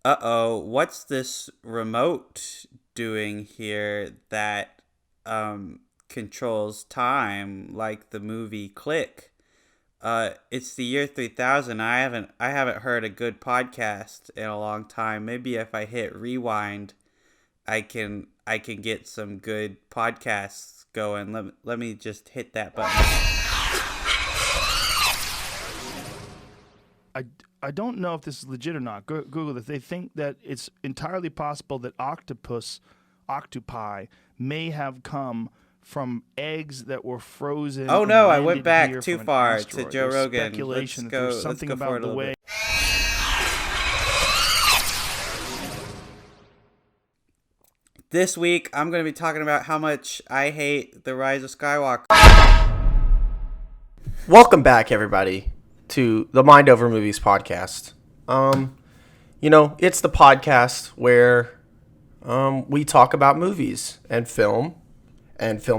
Uh-oh, what's this remote doing here that controls time like the movie Click? It's the year 3000. I haven't heard a good podcast in a long time. Maybe if I hit rewind, I can get some good podcasts going. Let me just hit that button. I, I don't know if this is legit or not. Google this. They think that it's entirely possible that octopi, may have come from eggs that were frozen Oh and no, I went landed back here too from an far to asteroid. Joe There's Rogan. Let's speculation that there's go let's something go forward about a the little bit. way. This week, I'm going to be talking about how much I hate The Rise of Skywalker. Welcome back, everybody, to the Mind Over Movies podcast. It's the podcast where we talk about movies and film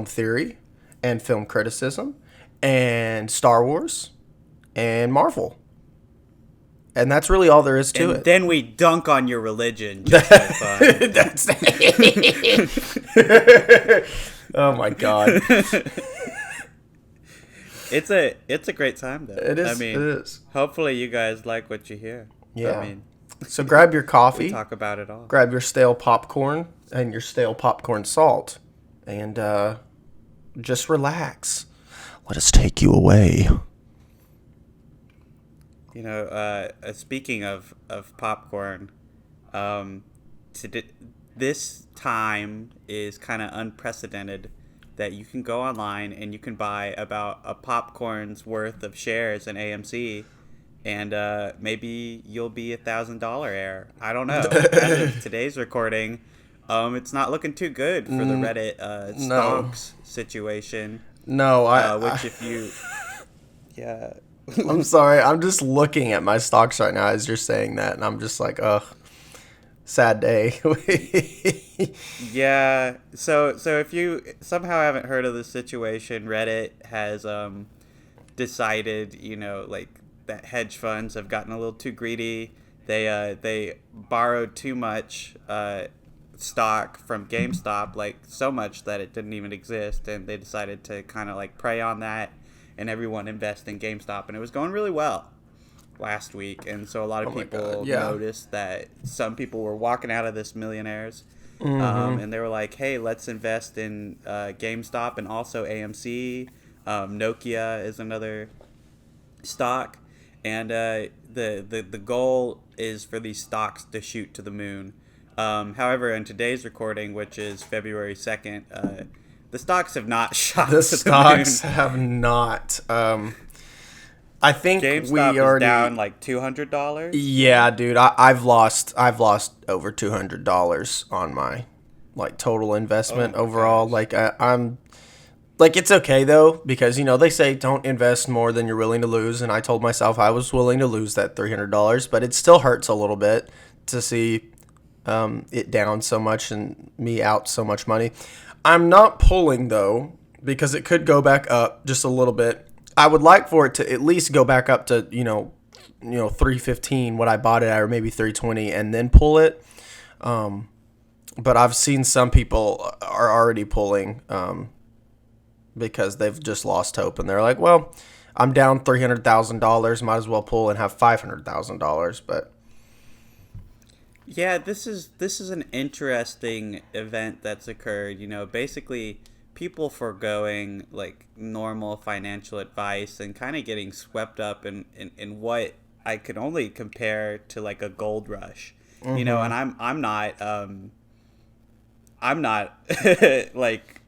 theory and film criticism and Star Wars and Marvel. And that's really all there is to And it. then we dunk on your religion just for fun. That's Oh my god. It's a great time though. It is. I mean, it is. hopefully you guys like what you hear. Yeah. I mean, So grab your we coffee, talk about it all. grab your stale popcorn and your stale popcorn salt, and just relax. Let us take you away. Speaking of popcorn, this time is kind of unprecedented that you can go online and you can buy about a popcorn's worth of shares in AMC, and maybe you'll be $1,000 heir. I don't know. As of today's recording, it's not looking too good for the Reddit No. stonks situation. No, Which if you, yeah. I'm sorry. I'm just looking at my stocks right now as you're saying that, and I'm just like, ugh, sad day. Yeah. So if you somehow haven't heard of this situation, Reddit has decided, like that hedge funds have gotten a little too greedy. They borrowed too much stock from GameStop, like so much that it didn't even exist, and they decided to kind of like prey on that, and everyone invest in GameStop, and it was going really well last week, and so a lot of Oh my people God, yeah. noticed that some people were walking out of this millionaires, and they were like, "Hey, let's invest in GameStop and also AMC. Nokia is another stock, and the goal is for these stocks to shoot to the moon." However, in today's recording, which is February 2nd, the stocks have not shot The to stocks the moon. have not. I think GameStop we already is down like $200. Yeah, dude. I've lost over $200 on my like total investment Oh my overall. gosh. Like I'm like, it's okay though, because they say don't invest more than you're willing to lose, and I told myself I was willing to lose that $300, but it still hurts a little bit to see it down so much and me out so much money. I'm not pulling though, because it could go back up just a little bit. I would like for it to at least go back up to 315 what I bought it at, or maybe 320, and then pull it. But I've seen some people are already pulling because they've just lost hope, and they're like, well, I'm down $300,000, might as well pull and have $500,000. But Yeah, this is an interesting event that's occurred. Basically people foregoing like normal financial advice and kind of getting swept up in what I could only compare to like a gold rush. And I'm not like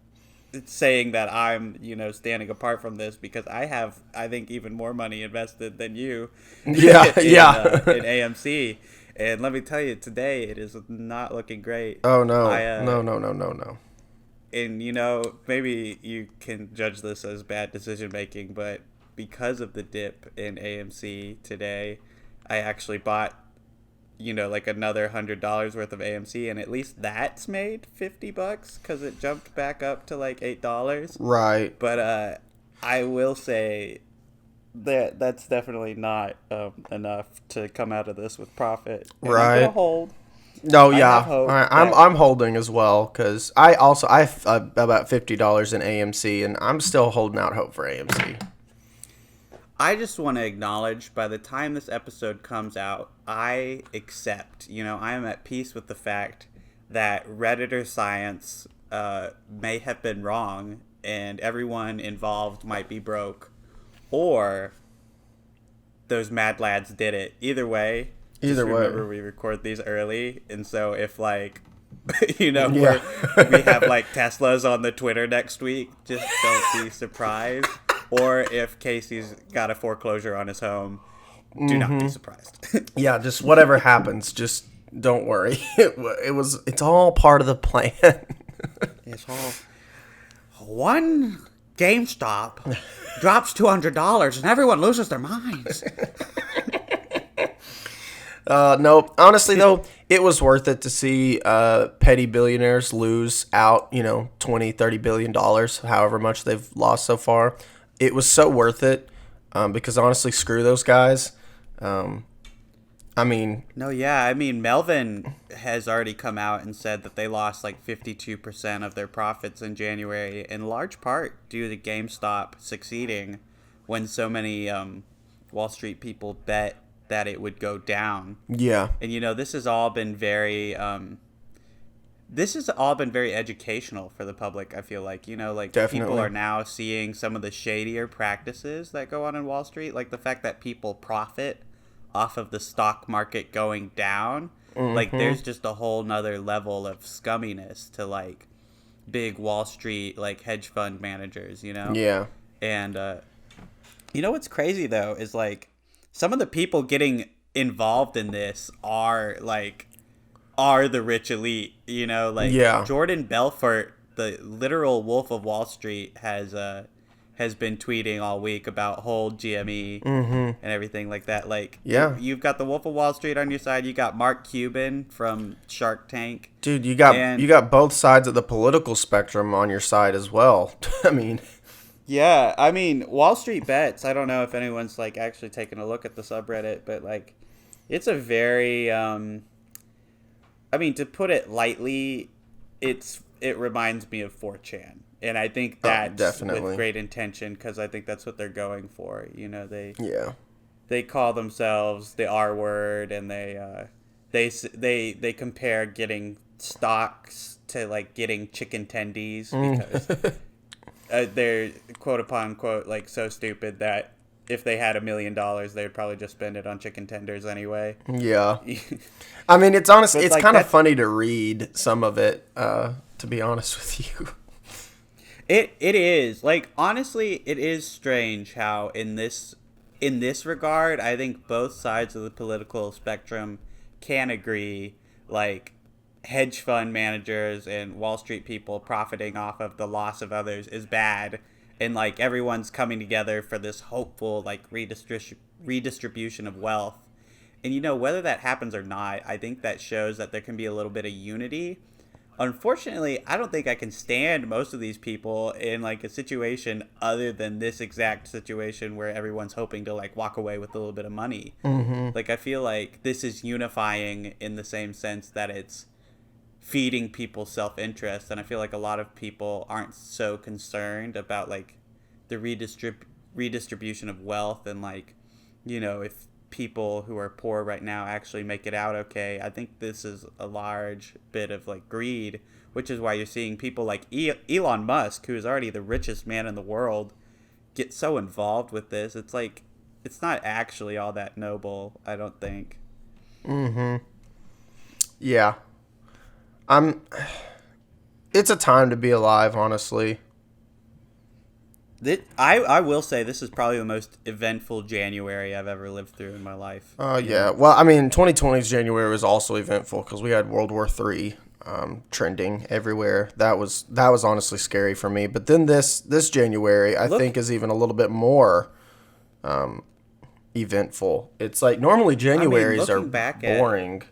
saying that I'm standing apart from this, because I have, I think, even more money invested than you yeah, yeah. in AMC. And let me tell you, today it is not looking great. Oh no, I no. And maybe you can judge this as bad decision making, but because of the dip in AMC today, I actually bought like another $100 worth of AMC, and at least that's made $50 because it jumped back up to like $8. Right. But I will say, that's definitely not enough to come out of this with profit. And I'm Right. gonna hold. No, I yeah, have hope I'm holding as well because I have about $50 in AMC and I'm still holding out hope for AMC. I just want to acknowledge by the time this episode comes out, I accept, I am at peace with the fact that Redditor science may have been wrong and everyone involved might be broke, or those mad lads did it. Either way, Either way. remember we record these early, and so if like, Yeah. we have like Teslas on the Twitter next week, just don't be surprised. Or if Casey's got a foreclosure on his home, do not be surprised. Yeah, just whatever happens, just don't worry. It's all part of the plan. It's all one GameStop drops $200 and everyone loses their minds. No, honestly though, it was worth it to see petty billionaires lose out, $20-30 billion, however much they've lost so far. It was so worth it because honestly, screw those guys. Melvin has already come out and said that they lost like 52% of their profits in January, in large part due to GameStop succeeding when so many Wall Street people bet that it would go down. Yeah. And this has all been very educational for the public. I feel like, Definitely. people are now seeing some of the shadier practices that go on in Wall Street, like the fact that people profit off of the stock market going down. Mm-hmm. Like there's just a whole nother level of scumminess to like big Wall Street, like hedge fund managers, Yeah. And what's crazy though is like some of the people getting involved in this are the rich elite, Yeah. Jordan Belfort, the literal Wolf of Wall Street, has been tweeting all week about hold GME and everything like that. Like, yeah, you've got the Wolf of Wall Street on your side. You got Mark Cuban from Shark Tank. Dude, you got both sides of the political spectrum on your side as well. I mean, yeah, Wall Street Bets. I don't know if anyone's like actually taken a look at the subreddit, but like, it's a very to put it lightly, it reminds me of 4chan. And I think that's definitely with great intention, because I think that's what they're going for. They call themselves the R word, and they compare getting stocks to like getting chicken tendies, because they're quote upon quote like so stupid that if they had $1 million, they'd probably just spend it on chicken tenders anyway. Yeah. It's honest. It's like kind of funny to read some of it, to be honest with you. It is. Like, honestly, it is strange how in this regard, I think both sides of the political spectrum can agree, like, hedge fund managers and Wall Street people profiting off of the loss of others is bad, and like everyone's coming together for this hopeful like redistribution of wealth. And whether that happens or not, I think that shows that there can be a little bit of unity. Unfortunately, I don't think I can stand most of these people in like a situation other than this exact situation where everyone's hoping to like walk away with a little bit of money. Like, I feel like this is unifying in the same sense that it's feeding people's self-interest, and I feel like a lot of people aren't so concerned about like the redistribution of wealth, and like, if people who are poor right now actually make it out okay. I think this is a large bit of like greed, which is why you're seeing people like Elon Musk, who is already the richest man in the world, get so involved with this. It's like, it's not actually all that noble, I don't think. Yeah. It's a time to be alive, honestly. I will say this is probably the most eventful January I've ever lived through in my life. Yeah. Well, 2020's January was also eventful because we had World War III trending everywhere. That was honestly scary for me. But then this January, I think, is even a little bit more eventful. It's like normally Januaries are boring.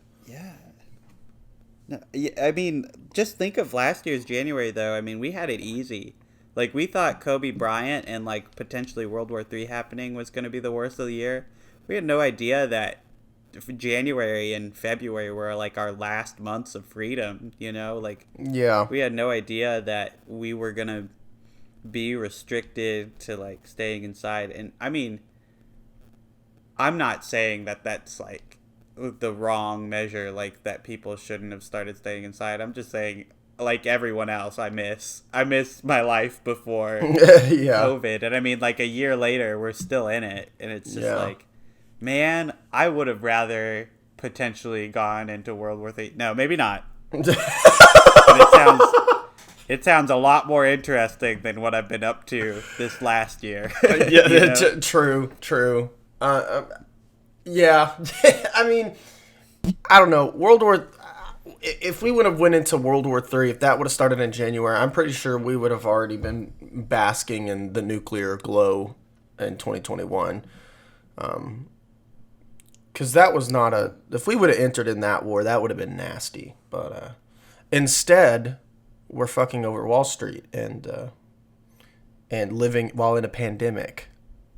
Just think of last year's January, though. We had it easy. Like, we thought Kobe Bryant and, like, potentially World War III happening was going to be the worst of the year. We had no idea that January and February were, like, our last months of freedom, you know? Like, Yeah. we had no idea that we were going to be restricted to, like, staying inside. And, I mean, I'm not saying that that's, like, the wrong measure, like, that people shouldn't have started staying inside. I'm just saying, like everyone else, I miss my life before Yeah. COVID. And I mean, like, a year later, we're still in it. And it's just Yeah. like, man, I would have rather potentially gone into World War III. No, maybe not. But it sounds a lot more interesting than what I've been up to this last year. Yeah, You know? true. Yeah. I mean, I don't know. If we would have went into World War III, if that would have started in January, I'm pretty sure we would have already been basking in the nuclear glow in 2021. Because that was not if we would have entered in that war, that would have been nasty. But instead, we're fucking over Wall Street and living while in a pandemic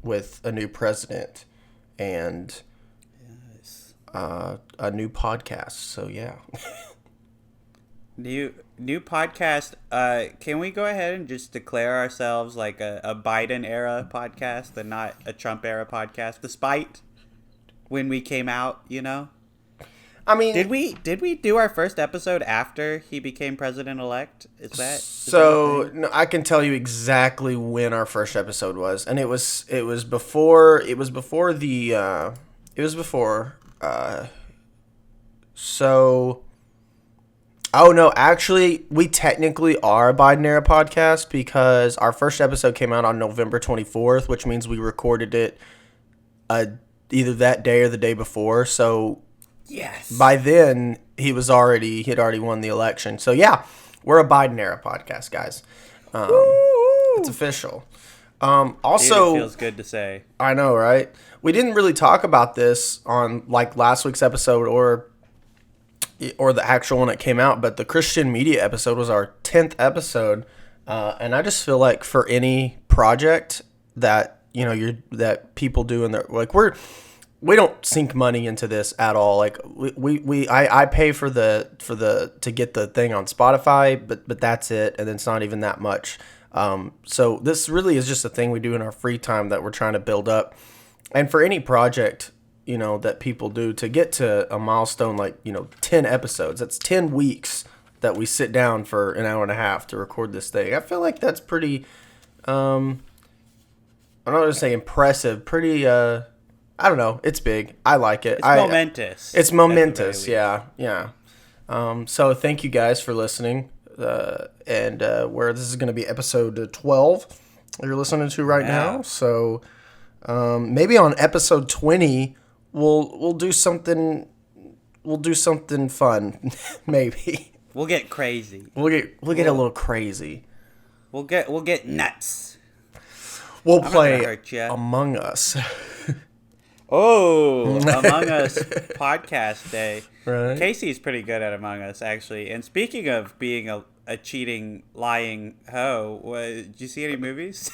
with a new president and a new podcast. So yeah. New podcast. Can we go ahead and just declare ourselves like a Biden era podcast and not a Trump era podcast, despite when we came out, you know? I mean, Did we do our first episode after he became president elect? Is that so? No, I can tell you exactly when our first episode was, and it was before so. Oh no, actually, we technically are a Biden era podcast because our first episode came out on November 24th, which means we recorded it either that day or the day before. So yes. by then he'd already won the election. So yeah, we're a Biden era podcast, guys. It's official. Also, Dude, it feels good to say. I know, right? We didn't really talk about this on like last week's episode or the actual one that came out, but the Christian media episode was our 10th episode, and I just feel like for any project that that people do in their like we don't sink money into this at all. Like I pay for to get the thing on Spotify, but that's it, and it's not even that much. So this really is just a thing we do in our free time that we're trying to build up, and for any project that people do to get to a milestone like 10 episodes, that's 10 weeks that we sit down for an hour and a half to record this thing. I feel like that's pretty I'm not gonna say impressive, pretty I don't know, it's big. I like it. It's momentous. It's momentous. Yeah. So thank you guys for listening, and where this is going to be episode 12 you're listening to right now. So maybe on episode 20 we'll do something fun. Maybe we'll get crazy. We'll get a little crazy. We'll get nuts. We'll play Among Us. Oh, Among Us podcast day. Right. Casey's pretty good at Among Us, actually. And speaking of being a cheating, lying hoe, did you see any movies?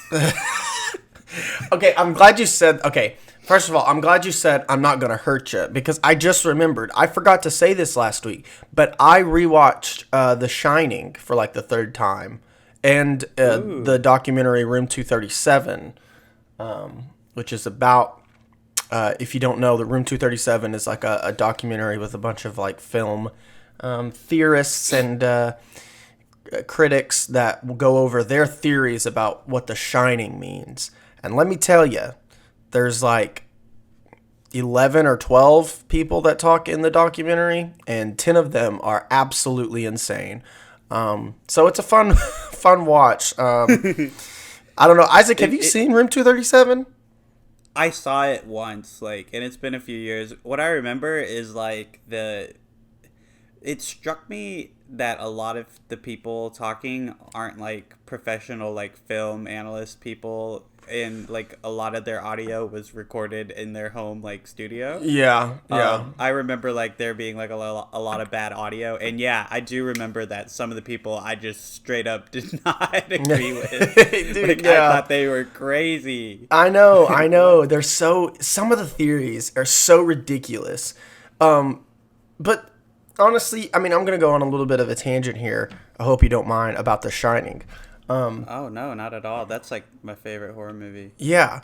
Okay, I'm glad you said. Okay, first of all, I'm glad you said I'm not gonna hurt you, because I just remembered I forgot to say this last week, but I rewatched The Shining for like the third time, and the documentary Room 237, which is about. If you don't know, the Room 237 is like a documentary with a bunch of like film theorists and critics that will go over their theories about what The Shining means. And let me tell you, there's like 11 or 12 people that talk in the documentary, and 10 of them are absolutely insane. So it's a fun watch. I don't know. Isaac, have you seen Room 237? I saw it once, and it's been a few years. What I remember is it struck me that a lot of the people talking aren't like professional film analyst people, and like a lot of their audio was recorded in their home like studio. Yeah. I remember like there being like a lot of bad audio, and yeah, I do remember that some of the people I just straight up did not agree with. Dude, like, yeah. I thought they were crazy. I know. They're some of the theories are so ridiculous. But honestly, I mean, I'm going to go on a little bit of a tangent here. I hope you don't mind about The Shining. Oh no, not at all. That's like my favorite horror movie. Yeah.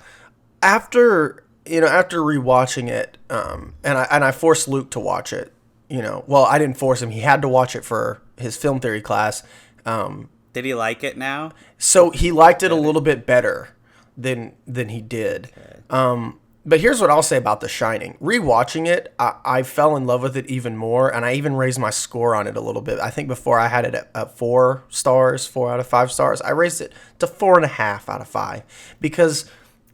After rewatching it, and I forced Luke to watch it, well, I didn't force him. He had to watch it for his film theory class. Did he like it now? So he liked it a little bit better than he did. Okay. But here's what I'll say about The Shining. Rewatching it, I fell in love with it even more, and I even raised my score on it a little bit. I think before I had it at 4 stars, 4 out of 5 stars. I raised it to 4.5 out of 5 because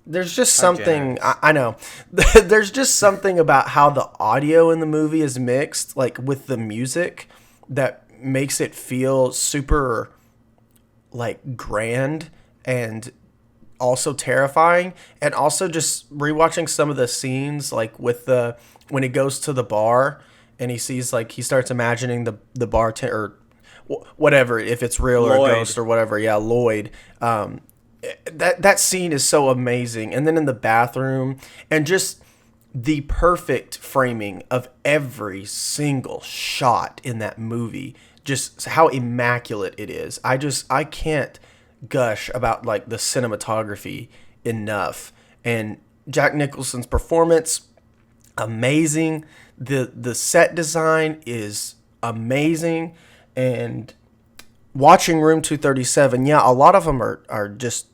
there's just something. I know. There's just something about how the audio in the movie is mixed, like with the music, that makes it feel super, like, grand and also terrifying. And also just rewatching some of the scenes, like with when he goes to the bar and he sees, like, he starts imagining the bartender or whatever, if it's real Lloyd. or a ghost or whatever. Yeah, Lloyd. That scene is so amazing. And then in the bathroom, and just the perfect framing of every single shot in that movie, just how immaculate it is. I can't gush about like the cinematography enough. And Jack Nicholson's performance, amazing. The set design is amazing. And watching Room 237, yeah, a lot of them are just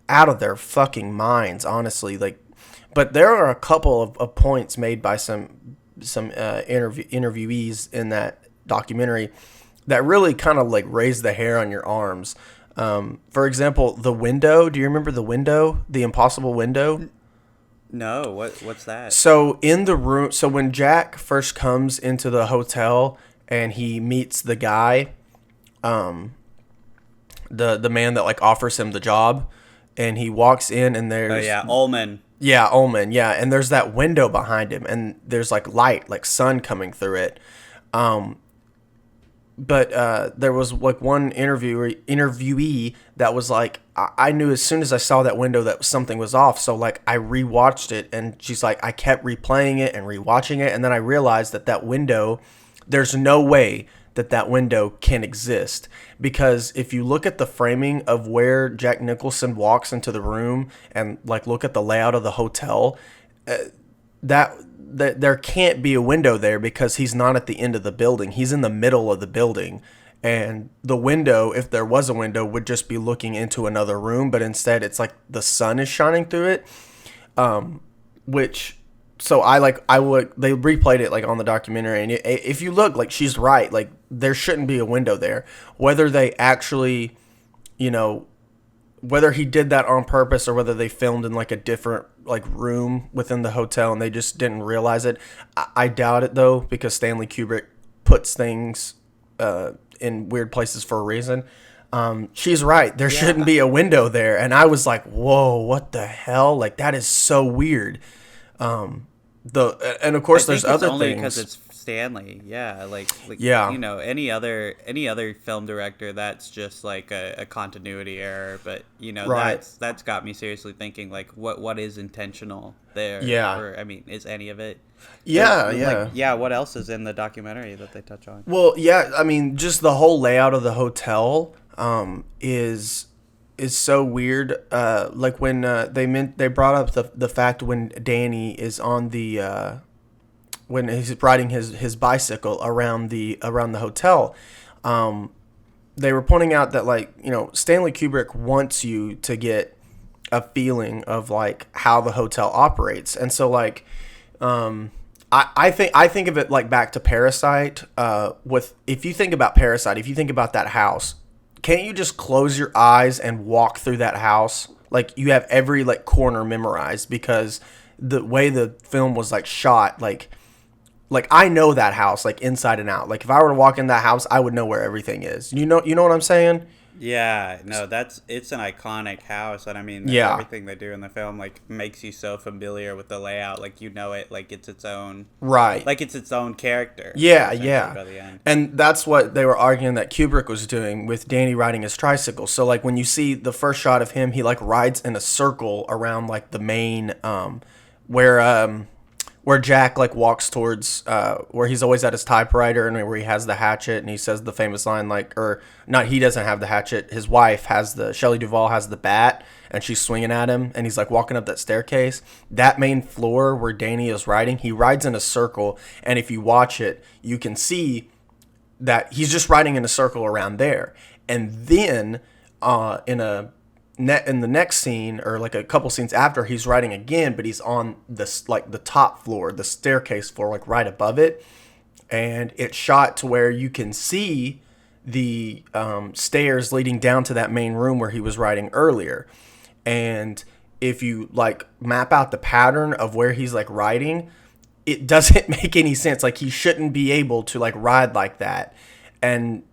out of their fucking minds, honestly. Like, but there are a couple of points made by some interviewees in that documentary that really kind of like raise the hair on your arms. For example, the window. Do you remember the window? The impossible window? No. What's that? So in the room, so when Jack first comes into the hotel and he meets the guy, the man that like offers him the job, and he walks in and there's Ullman. Yeah, Ullman. Yeah, and there's that window behind him, and there's like light, like sun coming through it. But there was like one interviewee that was like, I knew as soon as I saw that window that something was off. So like I rewatched it, and she's like, I kept replaying it and rewatching it, and then I realized that window, there's no way that window can exist, because if you look at the framing of where Jack Nicholson walks into the room and like look at the layout of the hotel, that there can't be a window there, because he's not at the end of the building. He's in the middle of the building, and the window, if there was a window, would just be looking into another room, but instead it's like the sun is shining through it, so they replayed it like on the documentary, and if you look, like, she's right, like there shouldn't be a window there. Whether they actually, whether he did that on purpose or whether they filmed in like a different like room within the hotel and they just didn't realize it, I doubt it though, because Stanley Kubrick puts things in weird places for a reason. She's right. There shouldn't be a window there, and I was like, whoa, what the hell? Like, that is so weird. And of course there's other only things because it's Stanley. Like yeah, any other film director, that's just like a continuity error, but right. that's got me seriously thinking, like, what is intentional there? Or I mean, is any of it? What else is in the documentary that they touch on? Well, yeah, I mean, just the whole layout of the hotel is so weird. Like when they brought up the fact when Danny is on the when he's riding his bicycle around the hotel, they were pointing out that, like, Stanley Kubrick wants you to get a feeling of like how the hotel operates, and so like I think of it like back to Parasite. If you think about Parasite, if you think about that house, can't you just close your eyes and walk through that house? Like, you have every like corner memorized, because the way the film was like shot, like I know that house like inside and out. Like, if I were to walk in that house, I would know where everything is. You know what I'm saying? Yeah, no, it's an iconic house, and I mean Yeah. everything they do in the film like makes you so familiar with the layout, like you know it, Right. like it's its own character. Yeah, Essentially yeah. by the end. And that's what they were arguing that Kubrick was doing with Danny riding his tricycle. So like when you see the first shot of him, he like rides in a circle around like the main where where Jack like walks towards where he's always at his typewriter and where he has the hatchet and he says the famous line like, or not, he doesn't have the hatchet, his wife has the, Shelley Duvall has the bat and she's swinging at him and he's like walking up that staircase. That main floor where Danny is riding, he rides in a circle, and if you watch it you can see that he's just riding in a circle around there. And then in the next scene, or like a couple scenes after, he's riding again, but he's on this like the top floor, the staircase floor, like right above it, and it's shot to where you can see the stairs leading down to that main room where he was riding earlier. And if you like map out the pattern of where he's like riding, it doesn't make any sense. Like he shouldn't be able to like ride like that. And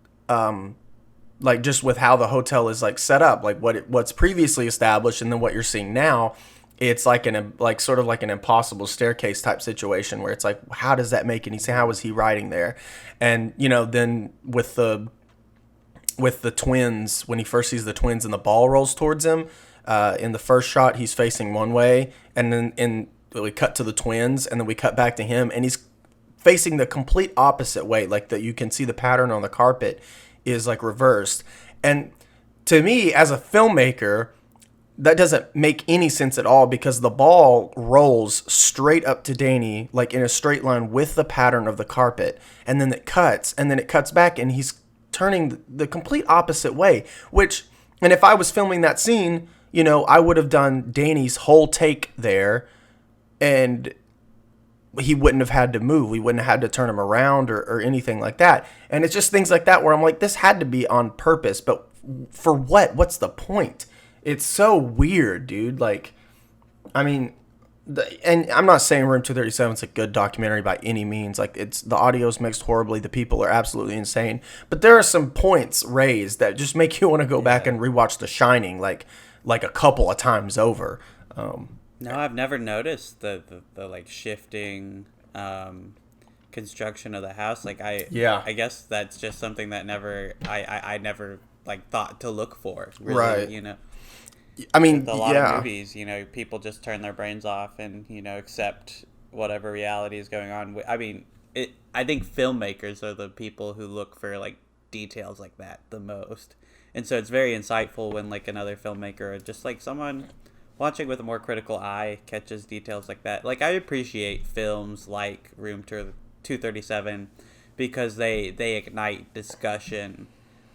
like just with how the hotel is like set up, like what's previously established and then what you're seeing now, it's like sort of like an impossible staircase type situation where it's like, how does that make any sense? How is he riding there? And you know, then with the twins, when he first sees the twins and the ball rolls towards him, in the first shot he's facing one way, and then we cut to the twins and then we cut back to him and he's facing the complete opposite way, like that you can see the pattern on the carpet is like reversed. And to me as a filmmaker, that doesn't make any sense at all, because the ball rolls straight up to Danny like in a straight line with the pattern of the carpet, and then it cuts back and he's turning the complete opposite way, which, and if I was filming that scene, you know, I would have done Danny's whole take there and he wouldn't have had to move. We wouldn't have had to turn him around or anything like that. And it's just things like that where I'm like, this had to be on purpose, but for what? What's the point? It's so weird, dude. Like, I mean, and I'm not saying Room 237 is a good documentary by any means. Like, it's, the audio's mixed horribly. The people are absolutely insane. But there are some points raised that just make you want to go back and rewatch The Shining like a couple of times over. No, I've never noticed the like shifting construction of the house. Like I guess that's just something that I never like thought to look for. Really, right. You know. I mean, with a lot of movies, you know, people just turn their brains off and, you know, accept whatever reality is going on. I mean, I think filmmakers are the people who look for like details like that the most. And so it's very insightful when like another filmmaker or just like someone watching with a more critical eye catches details like that. Like I appreciate films like Room 237 because they ignite discussion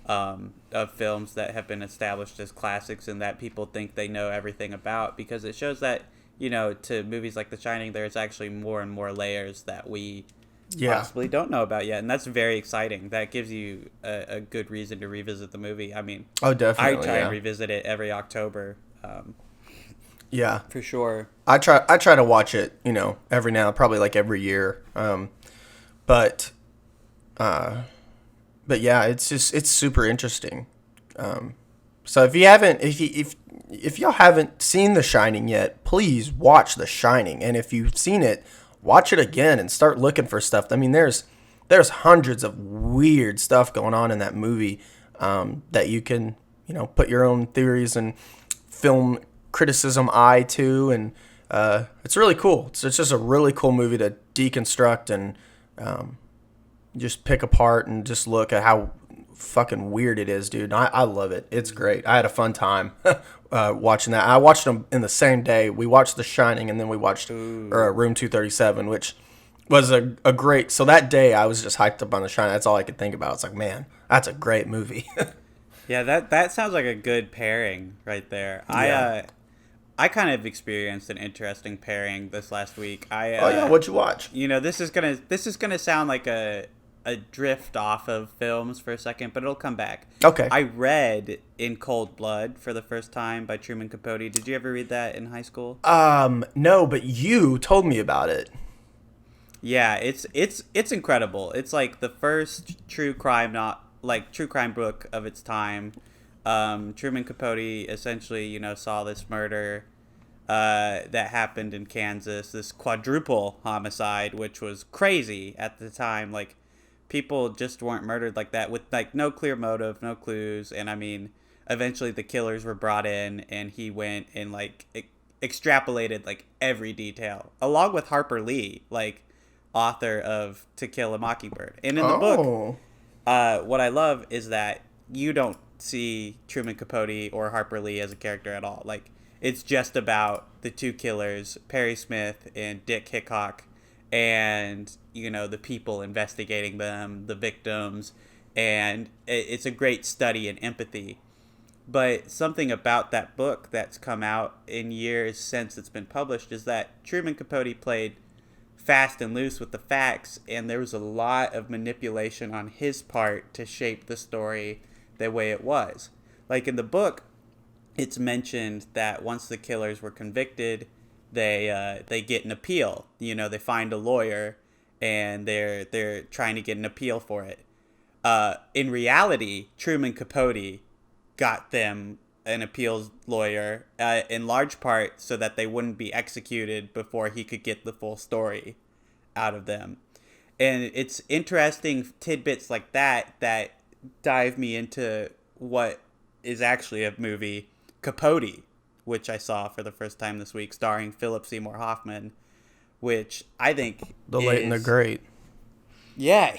of films that have been established as classics and that people think they know everything about, because it shows that, you know, to movies like The Shining, there's actually more and more layers that we possibly don't know about yet, and that's very exciting. That gives you a good reason to revisit the movie. I mean, oh, definitely, I try and revisit it every October. Yeah, for sure. I try to watch it, you know, every now, probably like every year. But yeah, it's super interesting. So if y'all haven't seen The Shining yet, please watch The Shining. And if you've seen it, watch it again and start looking for stuff. I mean, there's hundreds of weird stuff going on in that movie that you can, you know, put your own theories and film criticism eye to, and it's really cool. It's just a really cool movie to deconstruct and just pick apart and just look at how fucking weird it is, dude. I love it. It's great. I had a fun time watching that. I watched them in the same day. We watched The Shining and then we watched Room 237, which was a great. So that day I was just hyped up on The Shining. That's all I could think about. It's like, man, that's a great movie. Yeah, that sounds like a good pairing right there. Yeah. I kind of experienced an interesting pairing this last week. What'd you watch? You know, this is gonna sound like a drift off of films for a second, but it'll come back. Okay. I read In Cold Blood for the first time by Truman Capote. Did you ever read that in high school? No, but you told me about it. Yeah, it's incredible. It's like the first true crime book of its time. Truman Capote essentially, saw this murder that happened in Kansas, this quadruple homicide, which was crazy at the time. Like, people just weren't murdered like that with like no clear motive, no clues, and I mean, eventually the killers were brought in, and he went and like extrapolated like every detail, along with Harper Lee, like author of To Kill a Mockingbird. And in the book, what I love is that you don't see Truman Capote or Harper Lee as a character at all. Like, it's just about the two killers, Perry Smith and Dick Hickok, and, the people investigating them, the victims, and it's a great study in empathy. But something about that book that's come out in years since it's been published is that Truman Capote played fast and loose with the facts, and there was a lot of manipulation on his part to shape the story the way it was. Like in the book, it's mentioned that once the killers were convicted, they get an appeal. They find a lawyer, and they're trying to get an appeal for it. In reality, Truman Capote got them an appeals lawyer, in large part so that they wouldn't be executed before he could get the full story out of them. And it's interesting tidbits like that dive me into what is actually a movie, Capote, which I saw for the first time this week, starring Philip Seymour Hoffman, which I think the late and the great. Yeah,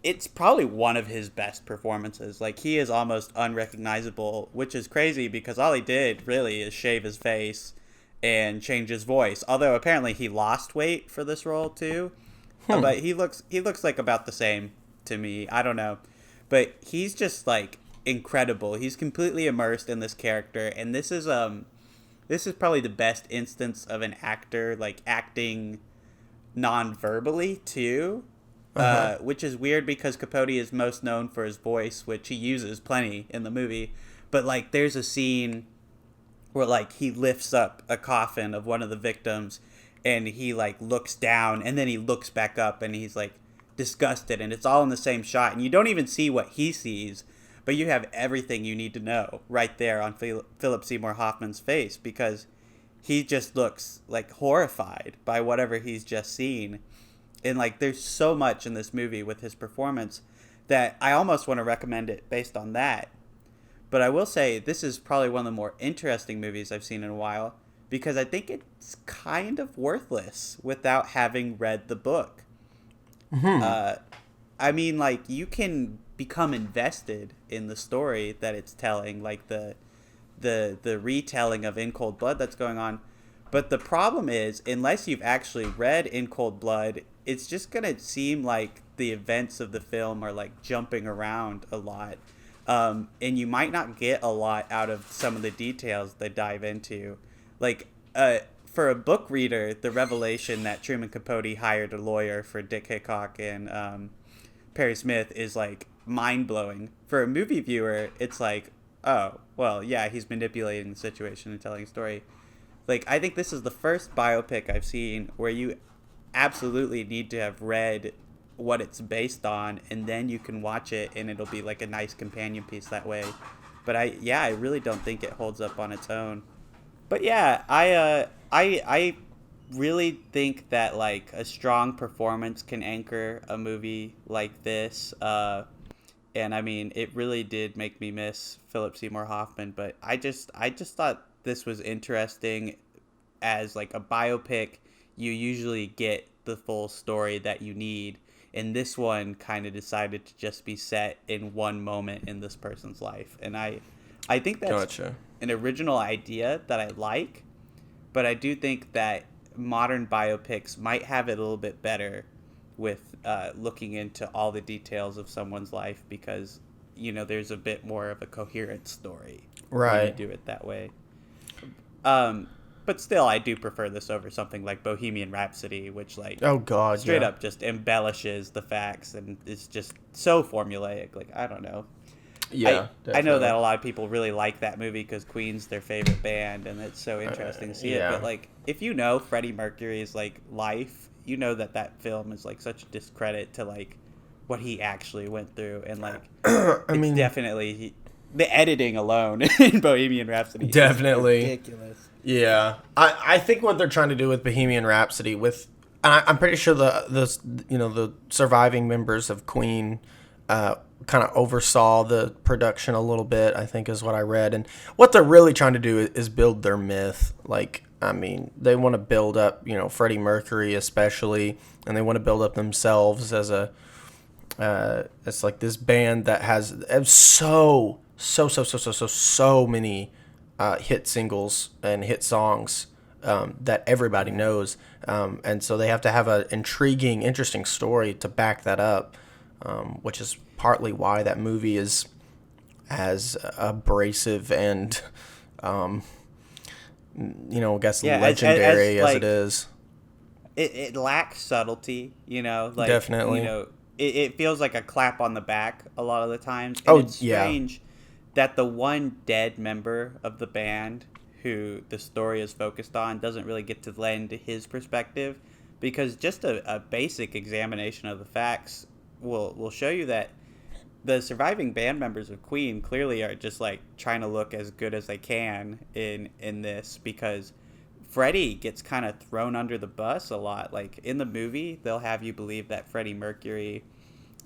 it's probably one of his best performances. Like, he is almost unrecognizable, which is crazy because all he did really is shave his face and change his voice. Although apparently he lost weight for this role too. But he looks like about the same to me. I don't know. But he's just like incredible. He's completely immersed in this character, and this is probably the best instance of an actor like acting non-verbally too. Which is weird because Capote is most known for his voice, which he uses plenty in the movie. But like, there's a scene where like he lifts up a coffin of one of the victims, and he like looks down, and then he looks back up, and he's like disgusted, and it's all in the same shot, and you don't even see what he sees, but you have everything you need to know right there on Philip Seymour Hoffman's face, because he just looks like horrified by whatever he's just seen. And, like, there's so much in this movie with his performance that I almost want to recommend it based on that. But I will say this is probably one of the more interesting movies I've seen in a while, because I think it's kind of worthless without having read the book. I mean, like, you can become invested in the story that it's telling, like the retelling of In Cold Blood that's going on. But the problem is, unless you've actually read In Cold Blood, it's just going to seem like the events of the film are like jumping around a lot. And you might not get a lot out of some of the details they dive into. Like, for a book reader, the revelation that Truman Capote hired a lawyer for Dick Hickok and Perry Smith is like mind-blowing. For a movie viewer, it's like, oh, well, yeah, he's manipulating the situation and telling a story. Like, I think this is the first biopic I've seen where you absolutely need to have read what it's based on, and then you can watch it, and it'll be like a nice companion piece that way. But I really don't think it holds up on its own. But yeah, I really think that like a strong performance can anchor a movie like this. And I mean, it really did make me miss Philip Seymour Hoffman. But I just thought this was interesting. As like a biopic, you usually get the full story that you need, and this one kind of decided to just be set in one moment in this person's life. And I think that's an original idea that I like, but I do think that modern biopics might have it a little bit better with looking into all the details of someone's life, because there's a bit more of a coherent story when you do it that way. But still, I do prefer this over something like Bohemian Rhapsody, which straight up just embellishes the facts, and it's just so formulaic. Like, I don't know. Yeah, I know that a lot of people really like that movie because Queen's their favorite band, and it's so interesting to see it. But like, if you know Freddie Mercury's like life, you know that film is like such a discredit to like what he actually went through, and like it's definitely the editing alone in Bohemian Rhapsody Definitely is ridiculous. Yeah, I think what they're trying to do with Bohemian Rhapsody, I'm pretty sure the surviving members of Queen kind of oversaw the production a little bit, I think is what I read, and what they're really trying to do is build their myth. Like, I mean, they want to build up, Freddie Mercury especially, and they want to build up themselves as it's like this band that has so many hit singles and hit songs that everybody knows, and so they have to have an intriguing, interesting story to back that up, which is partly why that movie is as abrasive and, I guess legendary as it is. It lacks subtlety, like Definitely. It feels like a clap on the back a lot of the times. And it's strange that the one dead member of the band who the story is focused on doesn't really get to lend his perspective, because just a basic examination of the facts will show you that the surviving band members of Queen clearly are just like trying to look as good as they can in this, because Freddie gets kind of thrown under the bus a lot. Like in the movie, they'll have you believe that Freddie Mercury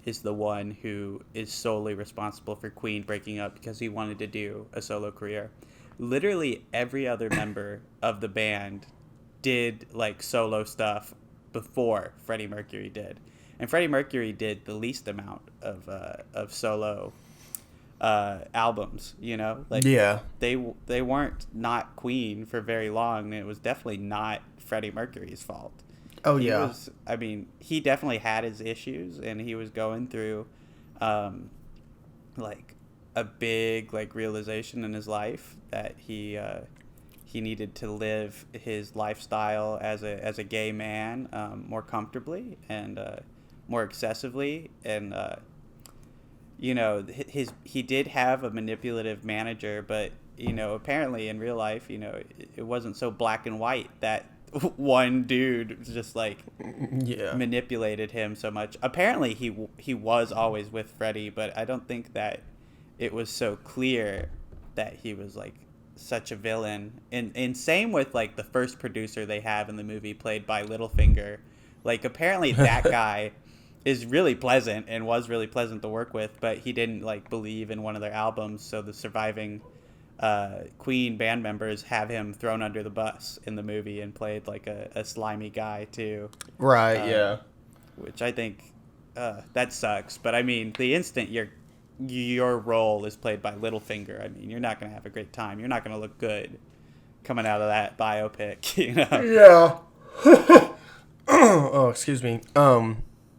is the one who is solely responsible for Queen breaking up because he wanted to do a solo career. Literally every other member of the band did like solo stuff before Freddie Mercury did. And Freddie Mercury did the least amount of solo albums, like they weren't not Queen for very long, and it was definitely not Freddie Mercury's fault. He definitely had his issues, and he was going through like a big like realization in his life that he needed to live his lifestyle as a gay man more comfortably and more excessively, and he did have a manipulative manager, but apparently in real life it wasn't so black and white that one dude just like manipulated him so much. Apparently he was always with Freddie, but I don't think that it was so clear that he was like such a villain. And same with like the first producer they have in the movie, played by Littlefinger. Like apparently that guy is really pleasant and was really pleasant to work with, but he didn't like believe in one of their albums, so the surviving Queen band members have him thrown under the bus in the movie and played like a slimy guy too. Right, Which I think that sucks. But I mean, the instant your role is played by Littlefinger, I mean, you're not going to have a great time. You're not going to look good coming out of that biopic, Yeah. Oh, excuse me.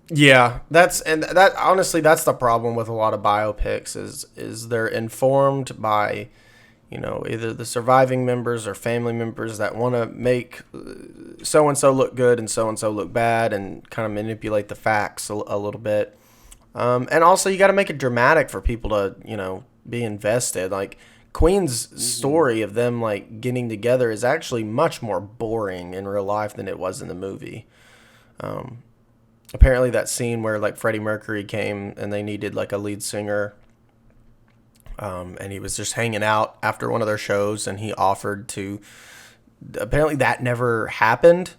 Yeah, honestly, that's the problem with a lot of biopics is they're informed by, either the surviving members or family members that want to make so-and-so look good and so-and-so look bad and kind of manipulate the facts a little bit. And also you got to make it dramatic for people to, be invested. Like Queen's story of them like getting together is actually much more boring in real life than it was in the movie. Apparently that scene where like Freddie Mercury came and they needed like a lead singer, and he was just hanging out after one of their shows and he offered to, apparently that never happened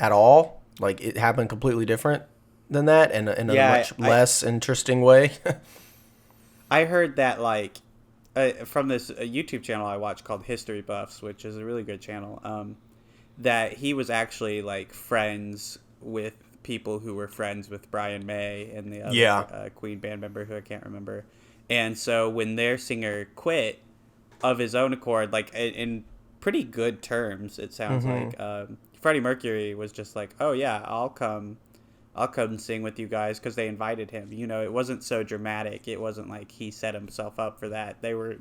at all. Like it happened completely different than that and in a much less interesting way. I heard that like from this YouTube channel I watch called History Buffs, which is a really good channel, that he was actually like friends with people who were friends with Brian May and the other Queen band member who I can't remember. And so when their singer quit of his own accord, like in pretty good terms, it sounds like, Freddie Mercury was just like, oh yeah, I'll come sing with you guys, because they invited him. It wasn't so dramatic. It wasn't like he set himself up for that. They were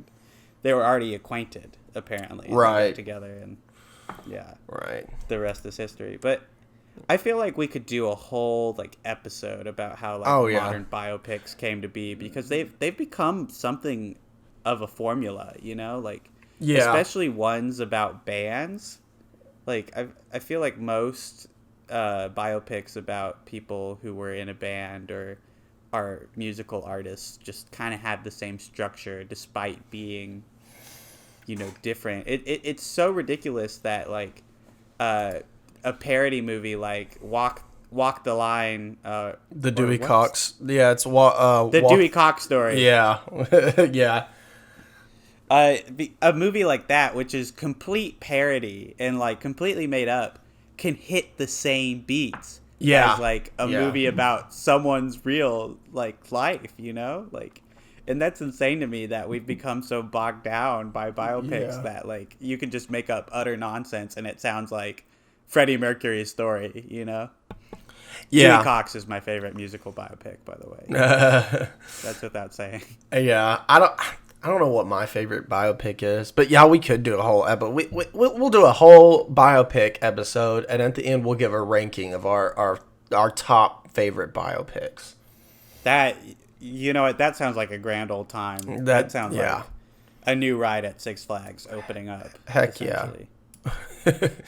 already acquainted, apparently. Right. Together, and yeah. Right. The rest is history. But I feel like we could do a whole like episode about how like modern biopics came to be, because they've become something of a formula, especially ones about bands. Like I feel like most biopics about people who were in a band or our musical artists just kind of have the same structure despite being, different. It's so ridiculous that like a parody movie like Walk the Line, the Dewey Cox. Yeah, it's Dewey Cox story. Yeah, yeah. A movie like that, which is complete parody and like completely made up, can hit the same beats. Yeah, as like a movie about someone's real like life, like, and that's insane to me that we've become so bogged down by biopics that like you can just make up utter nonsense and it sounds like Freddie Mercury's story. Yeah, Dewey Cox is my favorite musical biopic, by the way. That's without saying. Yeah, I don't know what my favorite biopic is, but yeah, we could do a whole episode. We'll do a whole biopic episode, and at the end, we'll give a ranking of our top favorite biopics. That, that sounds like a grand old time. That sounds like a new ride at Six Flags opening up. Heck yeah.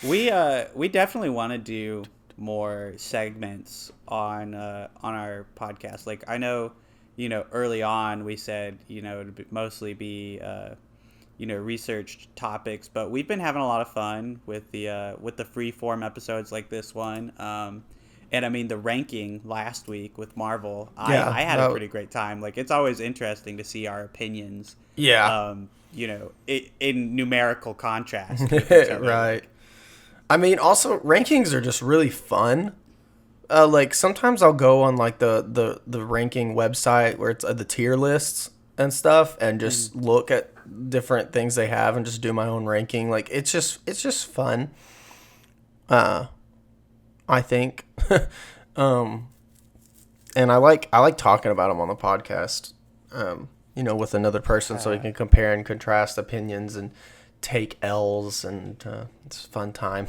We definitely want to do more segments on our podcast. Like, I know, early on we said, it would mostly be, researched topics, but we've been having a lot of fun with the free form episodes like this one. And I mean, the ranking last week with Marvel, I had a pretty great time. Like, it's always interesting to see our opinions. Yeah. In numerical contrast. Right. I mean, also rankings are just really fun. Like sometimes I'll go on like the ranking website where it's the tier lists and stuff, and just look at different things they have and just do my own ranking. Like it's just fun. I think, and I like talking about them on the podcast. With another person, so we can compare and contrast opinions and take L's, and it's a fun time.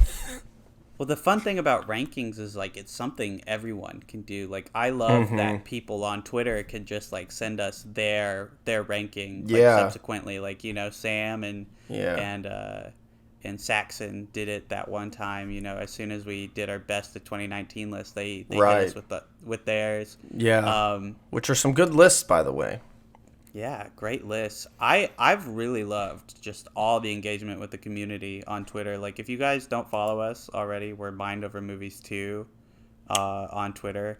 Well, the fun thing about rankings is like it's something everyone can do. Like I love that people on Twitter can just like send us their ranking. Like, subsequently, like Sam and Saxon did it that one time. As soon as we did our best of 2019 list, they hit us with theirs. Yeah. Which are some good lists, by the way. Yeah, great lists. I've really loved just all the engagement with the community on Twitter. Like, if you guys don't follow us already, we're Mind Over Movies 2 on Twitter.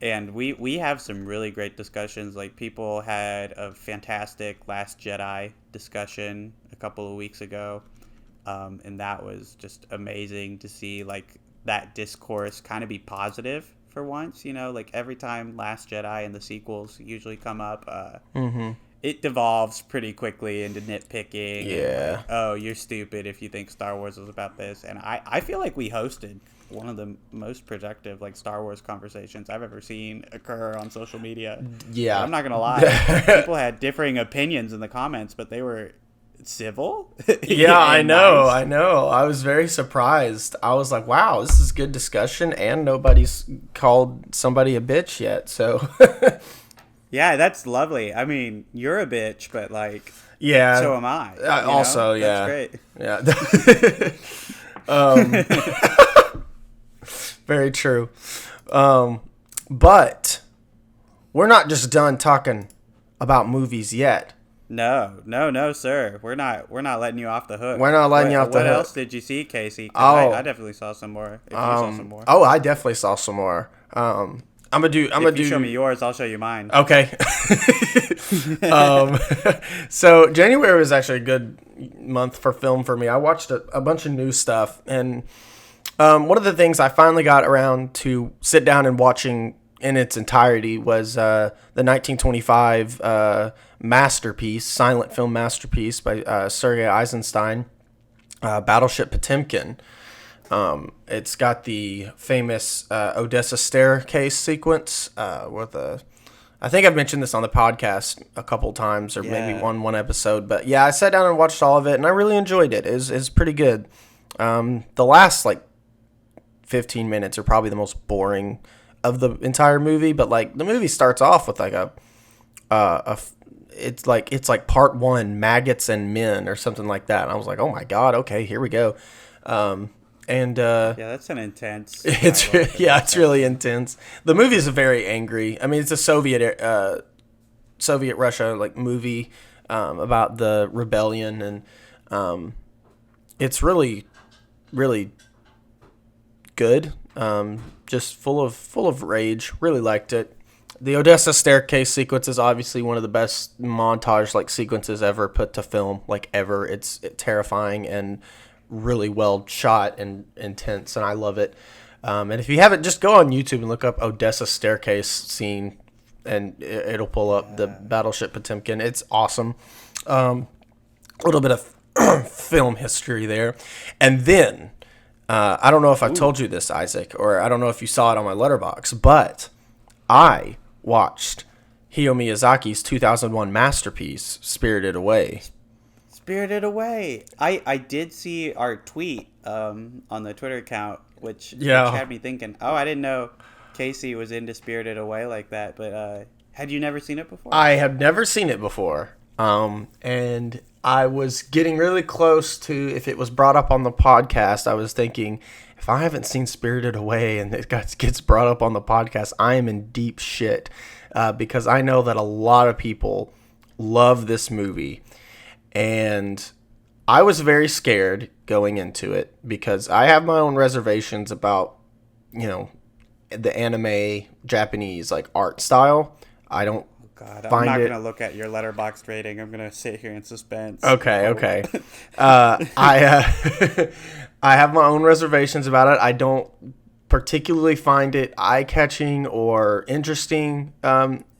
And we have some really great discussions. Like, people had a fantastic Last Jedi discussion a couple of weeks ago. And that was just amazing to see, like, that discourse kind of be positive for once. Like every time Last Jedi and the sequels usually come up, it devolves pretty quickly into nitpicking. Yeah. Like, oh, you're stupid if you think Star Wars is about this. And I feel like we hosted one of the most productive like Star Wars conversations I've ever seen occur on social media. Yeah. I'm not gonna lie. People had differing opinions in the comments, but they were civil. Yeah, I know. Nice. I know. I was very surprised. I was like, wow, this is good discussion, and nobody's called somebody a bitch yet. So yeah, that's lovely. I mean, you're a bitch, but like, yeah, so am I. Also, yeah, that's great. Yeah. Very true. But we're not just done talking about movies yet. No, sir. We're not letting you off the hook. We're not letting you off the hook. What else did you see, Casey? 'Cause I definitely saw some more. If you saw some more. Oh, I definitely saw some more. I'm gonna do. If you show me yours, I'll show you mine. Okay. So January was actually a good month for film for me. I watched a bunch of new stuff, and one of the things I finally got around to sit down and watching in its entirety was the 1925 masterpiece, silent film masterpiece by Sergei Eisenstein, Battleship Potemkin. It's got the famous Odessa staircase sequence with I think I've mentioned this on the podcast a couple times, or maybe one episode. But yeah, I sat down and watched all of it, and I really enjoyed it. It's pretty good. The last like 15 minutes are probably the most boring of the entire movie, but like the movie starts off with like it's like part 1, maggots and men, or something like that. And I was like, oh my god, okay, here we go. And And Yeah, that's an intense. it's really intense. The movie is very angry. I mean, it's a Soviet Russia like movie about the rebellion, and it's really good. Just full of rage. Really liked it. The Odessa staircase sequence is obviously one of the best montage like sequences ever put to film, like ever. It's terrifying and really well shot and intense, and I love it. And if you haven't, just go on YouTube and look up Odessa staircase scene, and it'll pull up the Battleship Potemkin. It's awesome. A little bit of film history there, and then I don't know if I told you this, Isaac, or I don't know if you saw it on my letterbox, but I watched Hayao Miyazaki's 2001 masterpiece, Spirited Away. Spirited Away. I did see our tweet on the Twitter account, which had me thinking, oh, I didn't know Casey was into Spirited Away like that. But had you never seen it before? I have never seen it before. And I was getting really close to, if it was brought up on the podcast, I was thinking, if I haven't seen Spirited Away and it gets brought up on the podcast, I am in deep shit. Because I know that a lot of people love this movie. And I was very scared going into it because I have my own reservations about, the anime Japanese like art style. I don't God, I'm not going to look at your Letterboxd rating. I'm going to sit here in suspense. Okay. I have my own reservations about it. I don't particularly find it eye-catching or interesting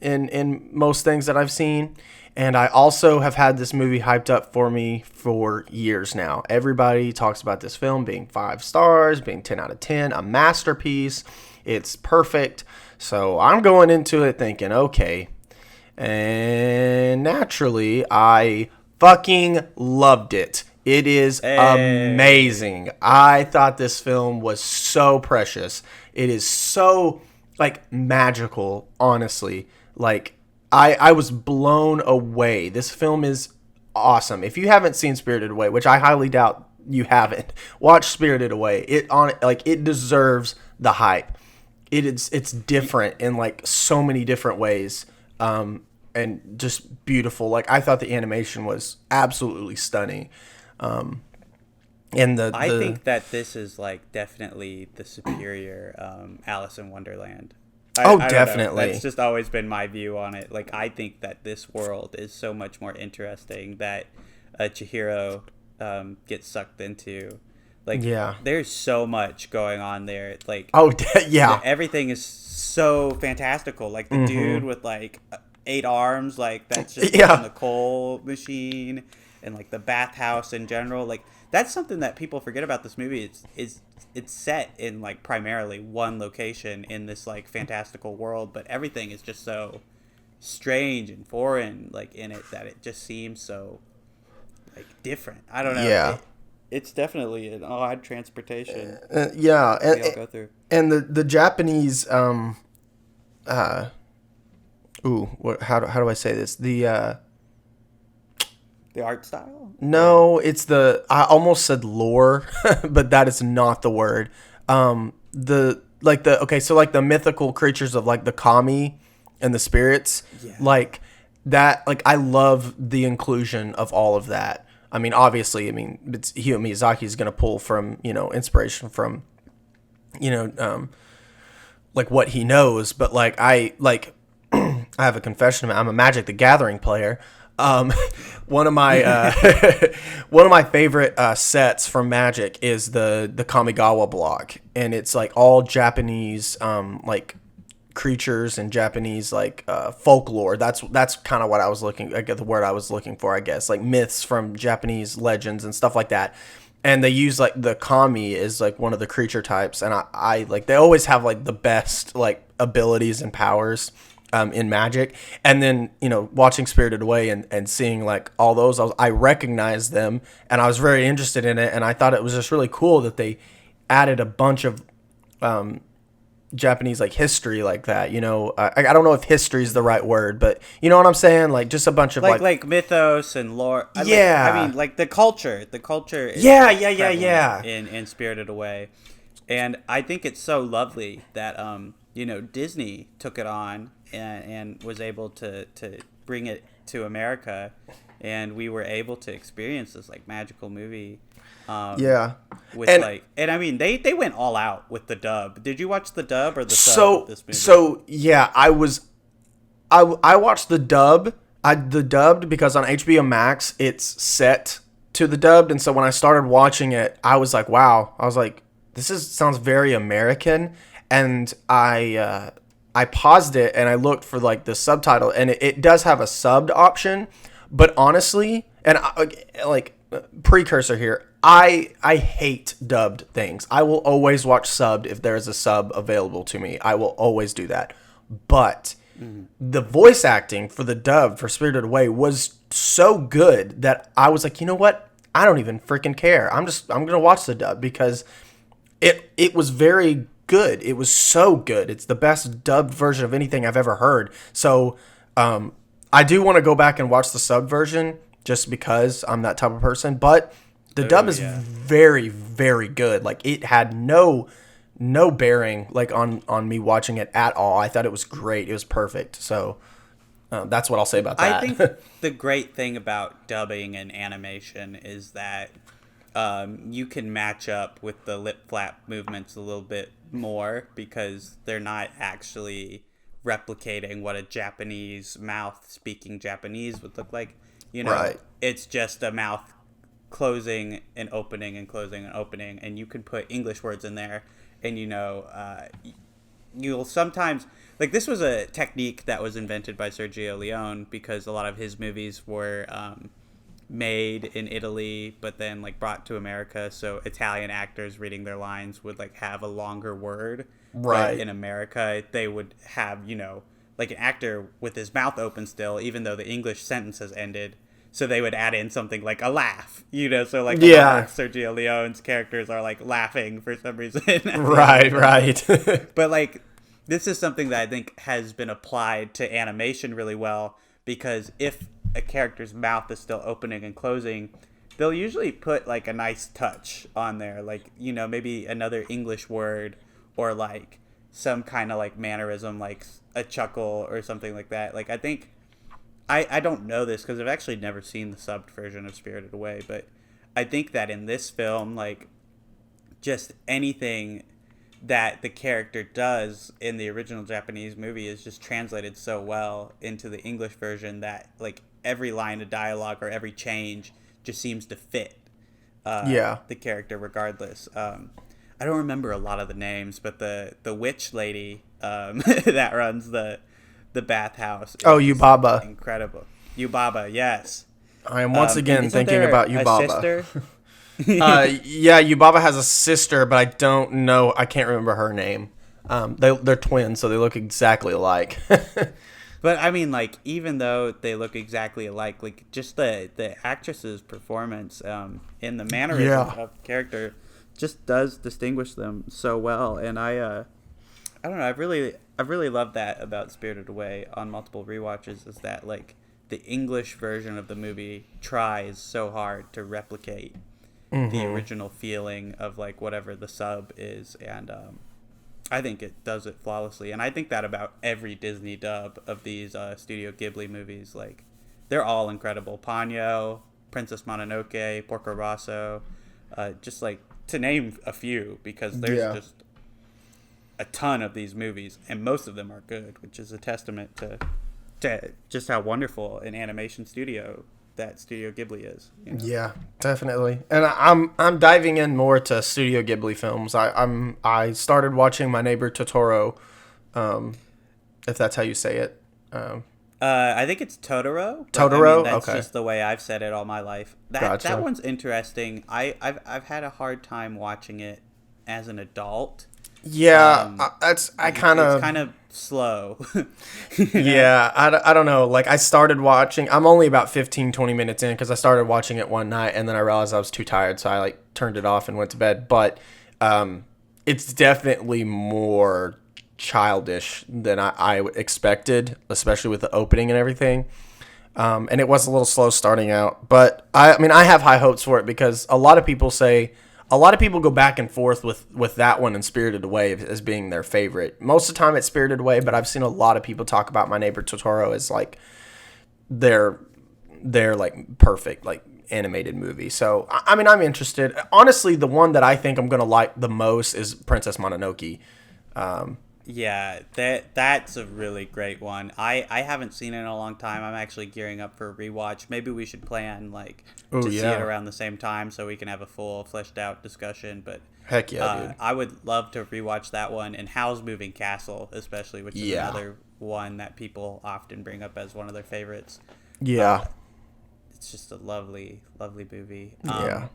in most things that I've seen. And I also have had this movie hyped up for me for years now. Everybody talks about this film being 5 stars, being 10 out of 10, a masterpiece. It's perfect. So I'm going into it thinking, okay. And naturally, I fucking loved it. It is amazing. I thought this film was so precious. It is so, magical, honestly. I was blown away. This film is awesome. If you haven't seen Spirited Away, which I highly doubt you haven't, watch Spirited Away. It deserves the hype. It's different in so many different ways, and just beautiful. I thought the animation was absolutely stunning. I think that this is definitely the superior Alice in Wonderland. I definitely. That's just always been my view on it. I think that this world is so much more interesting that Chihiro gets sucked into. There's so much going on there. Everything is so fantastical. The dude with 8 arms, that's just in the coal machine, and the bathhouse in general. That's something that people forget about this movie. It's set in primarily one location in this fantastical world, but everything is just so strange and foreign in it that it just seems so different. I don't know. Yeah. It's definitely an odd transportation. Yeah, and go through. And the Japanese how do I say this? The art style? No, it's I almost said lore, but that is not the word. The mythical creatures of the kami and the spirits, that. I love the inclusion of all of that. I mean, obviously, it's Hayao Miyazaki is going to pull from inspiration from what he knows, but I have a confession. I'm a Magic the Gathering player. One of my favorite sets from Magic is the Kamigawa block, and it's all Japanese creatures and Japanese folklore. That's kind of what I was the word I was looking for, I guess, myths from Japanese legends and stuff like that. And they use the kami is one of the creature types, and I they always have the best abilities and powers in Magic. And then watching Spirited Away and seeing all those, I recognized them, and I was very interested in it, and I thought it was just really cool that they added a bunch of Japanese like history like that. You know, I don't know if history is the right word, but you know what I'm saying? Like just a bunch of like mythos and lore. Yeah. I mean, like the culture. The culture is Yeah. in Spirited Away. And I think it's so lovely that Disney took it on and was able to bring it to America, and we were able to experience this like magical movie. With and I mean they went all out with the dub. Did you watch the dub or the sub of this movie? So yeah, I watched the dub. The dubbed because on HBO Max it's set to the dubbed, and so when I started watching it, I was like, wow. I was like, sounds very American, and I paused it and I looked for like the subtitle, and it does have a subbed option, but honestly, and precursor here, I hate dubbed things. I will always watch subbed if there is a sub available to me. I will always do that. But the voice acting for the dub for Spirited Away was so good that I was like, you know what? I don't even freaking care. I'm gonna watch the dub because it was very good. It was so good. It's the best dubbed version of anything I've ever heard. So I do want to go back and watch the sub version just because I'm that type of person. But the dub is very, very good. Like it had no bearing like on me watching it at all. I thought it was great. It was perfect. So that's what I'll say about that. I think the great thing about dubbing and animation is that you can match up with the lip flap movements a little bit more because they're not actually replicating what a Japanese mouth speaking Japanese would look like. Right. It's just a mouth closing and opening and closing and opening, and you can put English words in there, and you'll sometimes like this was a technique that was invented by Sergio Leone because a lot of his movies were made in Italy but then like brought to America, so Italian actors reading their lines would like have a longer word. Right. But in America they would have like an actor with his mouth open still even though the English sentence has ended, so they would add in something like a laugh, so like a lot of Sergio Leone's characters are like laughing for some reason. right. But like this is something that I think has been applied to animation really well, because if a character's mouth is still opening and closing, they'll usually put like a nice touch on there, like maybe another English word or like some kind of like mannerism, like a chuckle or something like that. Like I think I don't know this because I've actually never seen the subbed version of Spirited Away, but I think that in this film, like just anything that the character does in the original Japanese movie is just translated so well into the English version that like every line of dialogue or every change just seems to fit the character regardless. I don't remember a lot of the names, but the witch lady that runs the bathhouse. Yubaba. Incredible. Yubaba, yes. I am once again thinking about Yubaba. Sister? Yubaba has a sister, but I don't know. I can't remember her name. They're twins, so they look exactly alike. But I mean, like, even though they look exactly alike, like just the actress's performance in the mannerisms of the character just does distinguish them so well. And I don't know. I've really loved that about Spirited Away on multiple rewatches, is that like the English version of the movie tries so hard to replicate the original feeling of like whatever the sub is, and I think it does it flawlessly. And I think that about every Disney dub of these Studio Ghibli movies. Like they're all incredible. Ponyo, Princess Mononoke, Porco Rosso, just like to name a few, because there's just a ton of these movies, and most of them are good, which is a testament to just how wonderful an animation studio that Studio Ghibli is. Yeah, definitely. And I'm diving in more to Studio Ghibli films. I started watching My Neighbor Totoro, if that's how you say it. I think it's Totoro. Totoro. I mean, that's okay. just the way I've said it all my life. That one's interesting. I've had a hard time watching it as an adult. Yeah, it's kind of slow. Yeah, I don't know. Like I started watching, I'm only about 15-20 minutes in because I started watching it one night and then I realized I was too tired, so I like turned it off and went to bed. But it's definitely more childish than I expected, especially with the opening and everything. And it was a little slow starting out, but I mean, I have high hopes for it because a lot of people go back and forth with that one and Spirited Away as being their favorite. Most of the time it's Spirited Away, but I've seen a lot of people talk about My Neighbor Totoro as like their like perfect like animated movie. So I mean, I'm interested. Honestly, the one that I think I'm gonna like the most is Princess Mononoke. Yeah, that's a really great one. I haven't seen it in a long time. I'm actually gearing up for a rewatch. Maybe we should plan like to see it around the same time so we can have a full fleshed out discussion. But heck yeah, dude. I would love to rewatch that one and Howl's Moving Castle, especially, which is another one that people often bring up as one of their favorites. Yeah. It's just a lovely, lovely movie. Yeah.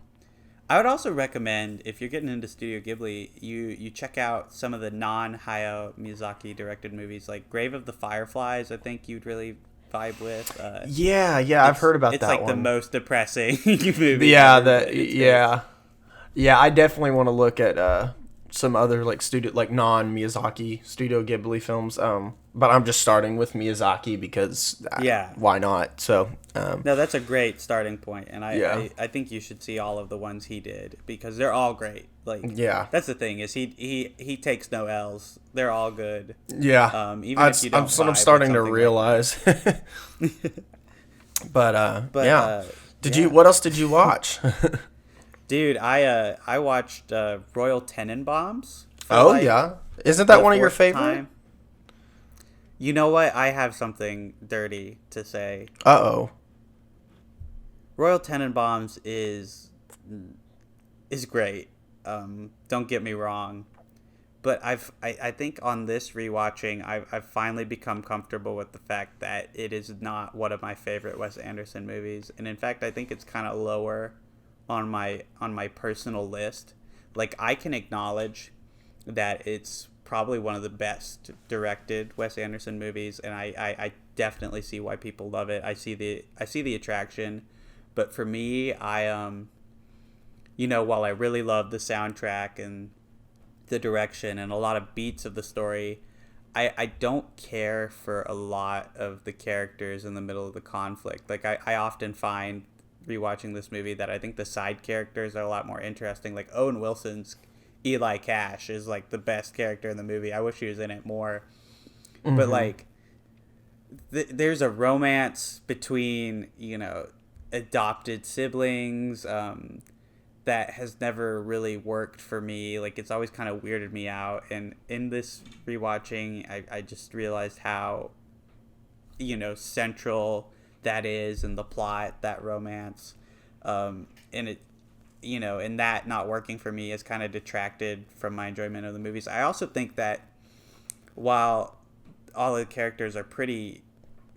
I would also recommend, if you're getting into Studio Ghibli, you check out some of the non-Hayao Miyazaki directed movies, like Grave of the Fireflies. I think you'd really vibe with. I've heard about that one. It's like the most depressing movie. Yeah, I definitely want to look at some other like non-Miyazaki Studio Ghibli films. But I'm just starting with Miyazaki because why not? So no, that's a great starting point, and I think you should see all of the ones he did because they're all great. Like that's the thing is he takes no L's. They're all good. Yeah, even if you don't. That's what I'm starting to realize. But what else did you watch? Dude, I watched Royal Tenenbaums. Isn't that one of your favorite? Time. You know what? I have something dirty to say. Uh-oh. Royal Tenenbaums is great. Don't get me wrong. But I think on this rewatching, I've finally become comfortable with the fact that it is not one of my favorite Wes Anderson movies. And in fact, I think it's kind of lower on my personal list. Like, I can acknowledge that it's probably one of the best directed Wes Anderson movies, and I definitely see why people love it. I see the attraction, but for me, while I really love the soundtrack and the direction and a lot of beats of the story, I don't care for a lot of the characters in the middle of the conflict. Like, I often find rewatching this movie that I think the side characters are a lot more interesting. Like Owen Wilson's Eli Cash is like the best character in the movie. I wish he was in it more. Mm-hmm. But like there's a romance between adopted siblings that has never really worked for me. Like, it's always kind of weirded me out, and in this rewatching I just realized how central that is in the plot, that romance, and it and that not working for me has kind of detracted from my enjoyment of the movies. I also think that while all the characters are pretty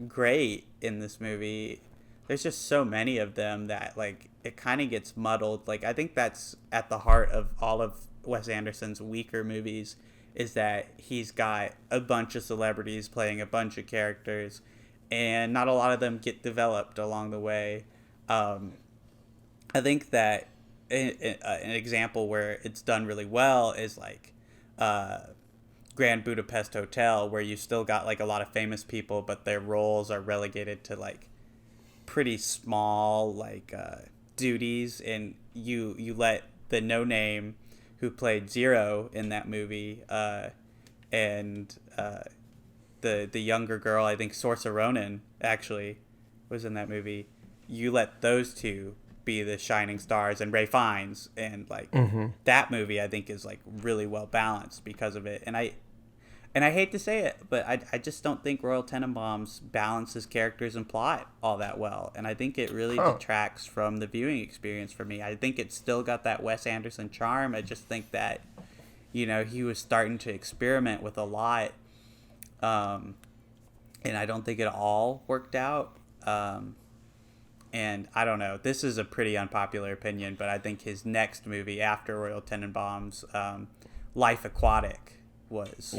great in this movie, there's just so many of them that like it kind of gets muddled. Like, I think that's at the heart of all of Wes Anderson's weaker movies, is that he's got a bunch of celebrities playing a bunch of characters, and not a lot of them get developed along the way. I think that an example where it's done really well is like Grand Budapest Hotel, where you still got like a lot of famous people, but their roles are relegated to like pretty small like duties, and you let the no name who played Zero in that movie and the younger girl, I think Saoirse Ronan actually was in that movie, you let those two be the shining stars, and Ray Fiennes, and like that movie I think is like really well balanced because of it. And I hate to say it, but I just don't think Royal Tenenbaums balances characters and plot all that well, and I think it really detracts from the viewing experience for me. I think it's still got that Wes Anderson charm. I just think that he was starting to experiment with a lot, and I don't think it all worked out. And I don't know, this is a pretty unpopular opinion, but I think his next movie after Royal Tenenbaums, Life Aquatic, was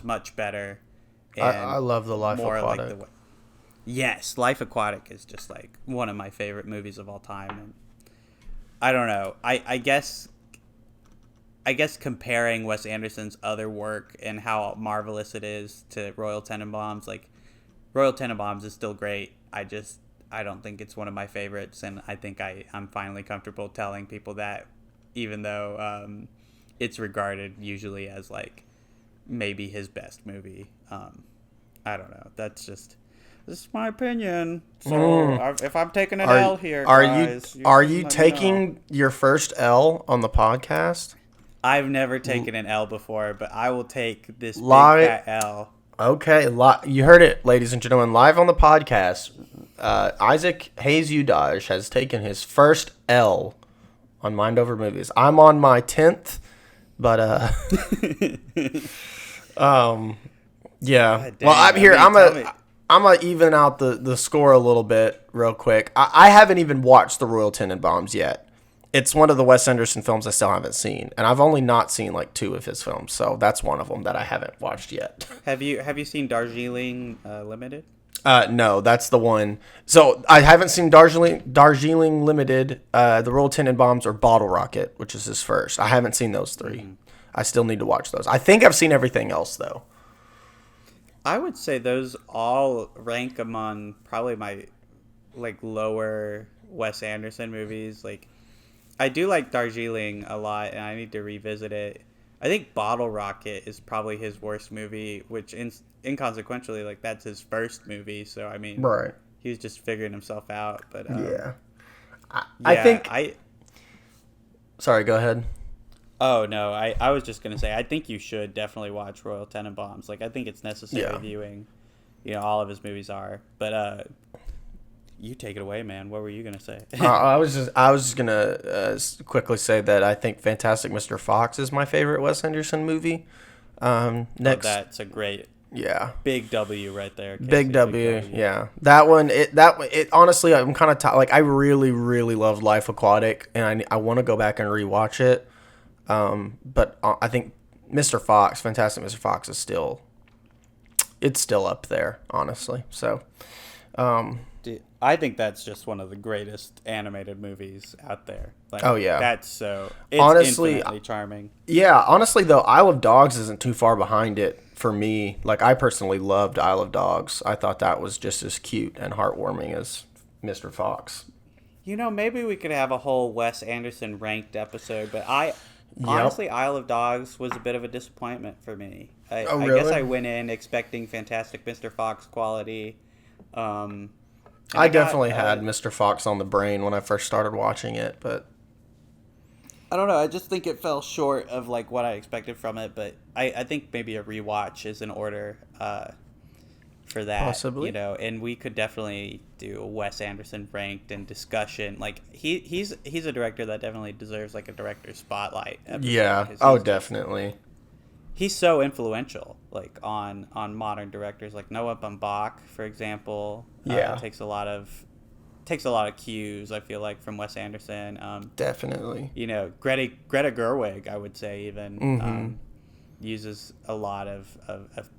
much better. And I love the Life Aquatic. Like yes, Life Aquatic is just like one of my favorite movies of all time. And I don't know, I guess I guess comparing Wes Anderson's other work and how marvelous it is to Royal Tenenbaums, like Royal Tenenbaums is still great. I don't think it's one of my favorites, and I think I'm finally comfortable telling people that, even though it's regarded usually as like maybe his best movie. I don't know. This is my opinion. So if I'm taking an L here, guys, are you taking your first L on the podcast? I've never taken an L before, but I will take this big fat L. Okay, you heard it, ladies and gentlemen, live on the podcast. Isaac Hayes Udaj has taken his first L on Mind Over Movies. I'm on my 10th, but yeah. Well, I'm here. I'm gonna even out the score a little bit real quick. I haven't even watched The Royal Tenenbaums yet. It's one of the Wes Anderson films I still haven't seen, and I've only not seen like 2 of his films, so that's one of them that I haven't watched yet. Have you seen Darjeeling Limited? No, that's the one. So I haven't seen Darjeeling Limited, The Royal Tenenbaums, or Bottle Rocket, which is his first. I haven't seen those 3. Mm-hmm. I still need to watch those. I think I've seen everything else though. I would say those all rank among probably my like lower Wes Anderson movies. Like, I do like Darjeeling a lot, and I need to revisit it. I think Bottle Rocket is probably his worst movie, which inconsequentially, like, that's his first movie. So, I mean, right. He was just figuring himself out. But yeah. I think... Sorry, go ahead. Oh, no. I was just going to say, I think you should definitely watch Royal Tenenbaums. Like, I think it's necessary viewing. You know, all of his movies are. But, you take it away, man. What were you gonna say? I was just gonna quickly say that I think Fantastic Mr. Fox is my favorite Wes Anderson movie. Next, that's a great big W right there. Casey. Big W, yeah. That one, honestly, I'm kind of like I really love Life Aquatic, and I want to go back and rewatch it. But I think Fantastic Mr. Fox is still up there, honestly. So. I think that's just one of the greatest animated movies out there. Like, oh yeah, it's honestly infinitely charming. Yeah, honestly though, Isle of Dogs isn't too far behind it for me. Like, I personally loved Isle of Dogs. I thought that was just as cute and heartwarming as Mr. Fox. You know, maybe we could have a whole Wes Anderson ranked episode, but honestly, Isle of Dogs was a bit of a disappointment for me. I guess I went in expecting Fantastic Mr. Fox quality. I definitely had Mr. Fox on the brain when I first started watching it, but I don't know. I just think it fell short of like what I expected from it, but I think maybe a rewatch is in order for that. Possibly. You know, and we could definitely do a Wes Anderson ranked and discussion. Like he's a director that definitely deserves like a director's spotlight. Yeah. Oh, definitely. He's so influential, like on modern directors, like Noah Baumbach, for example. Takes a lot of cues, I feel like, from Wes Anderson. Definitely. You know, Greta Gerwig, I would say, even uses a lot of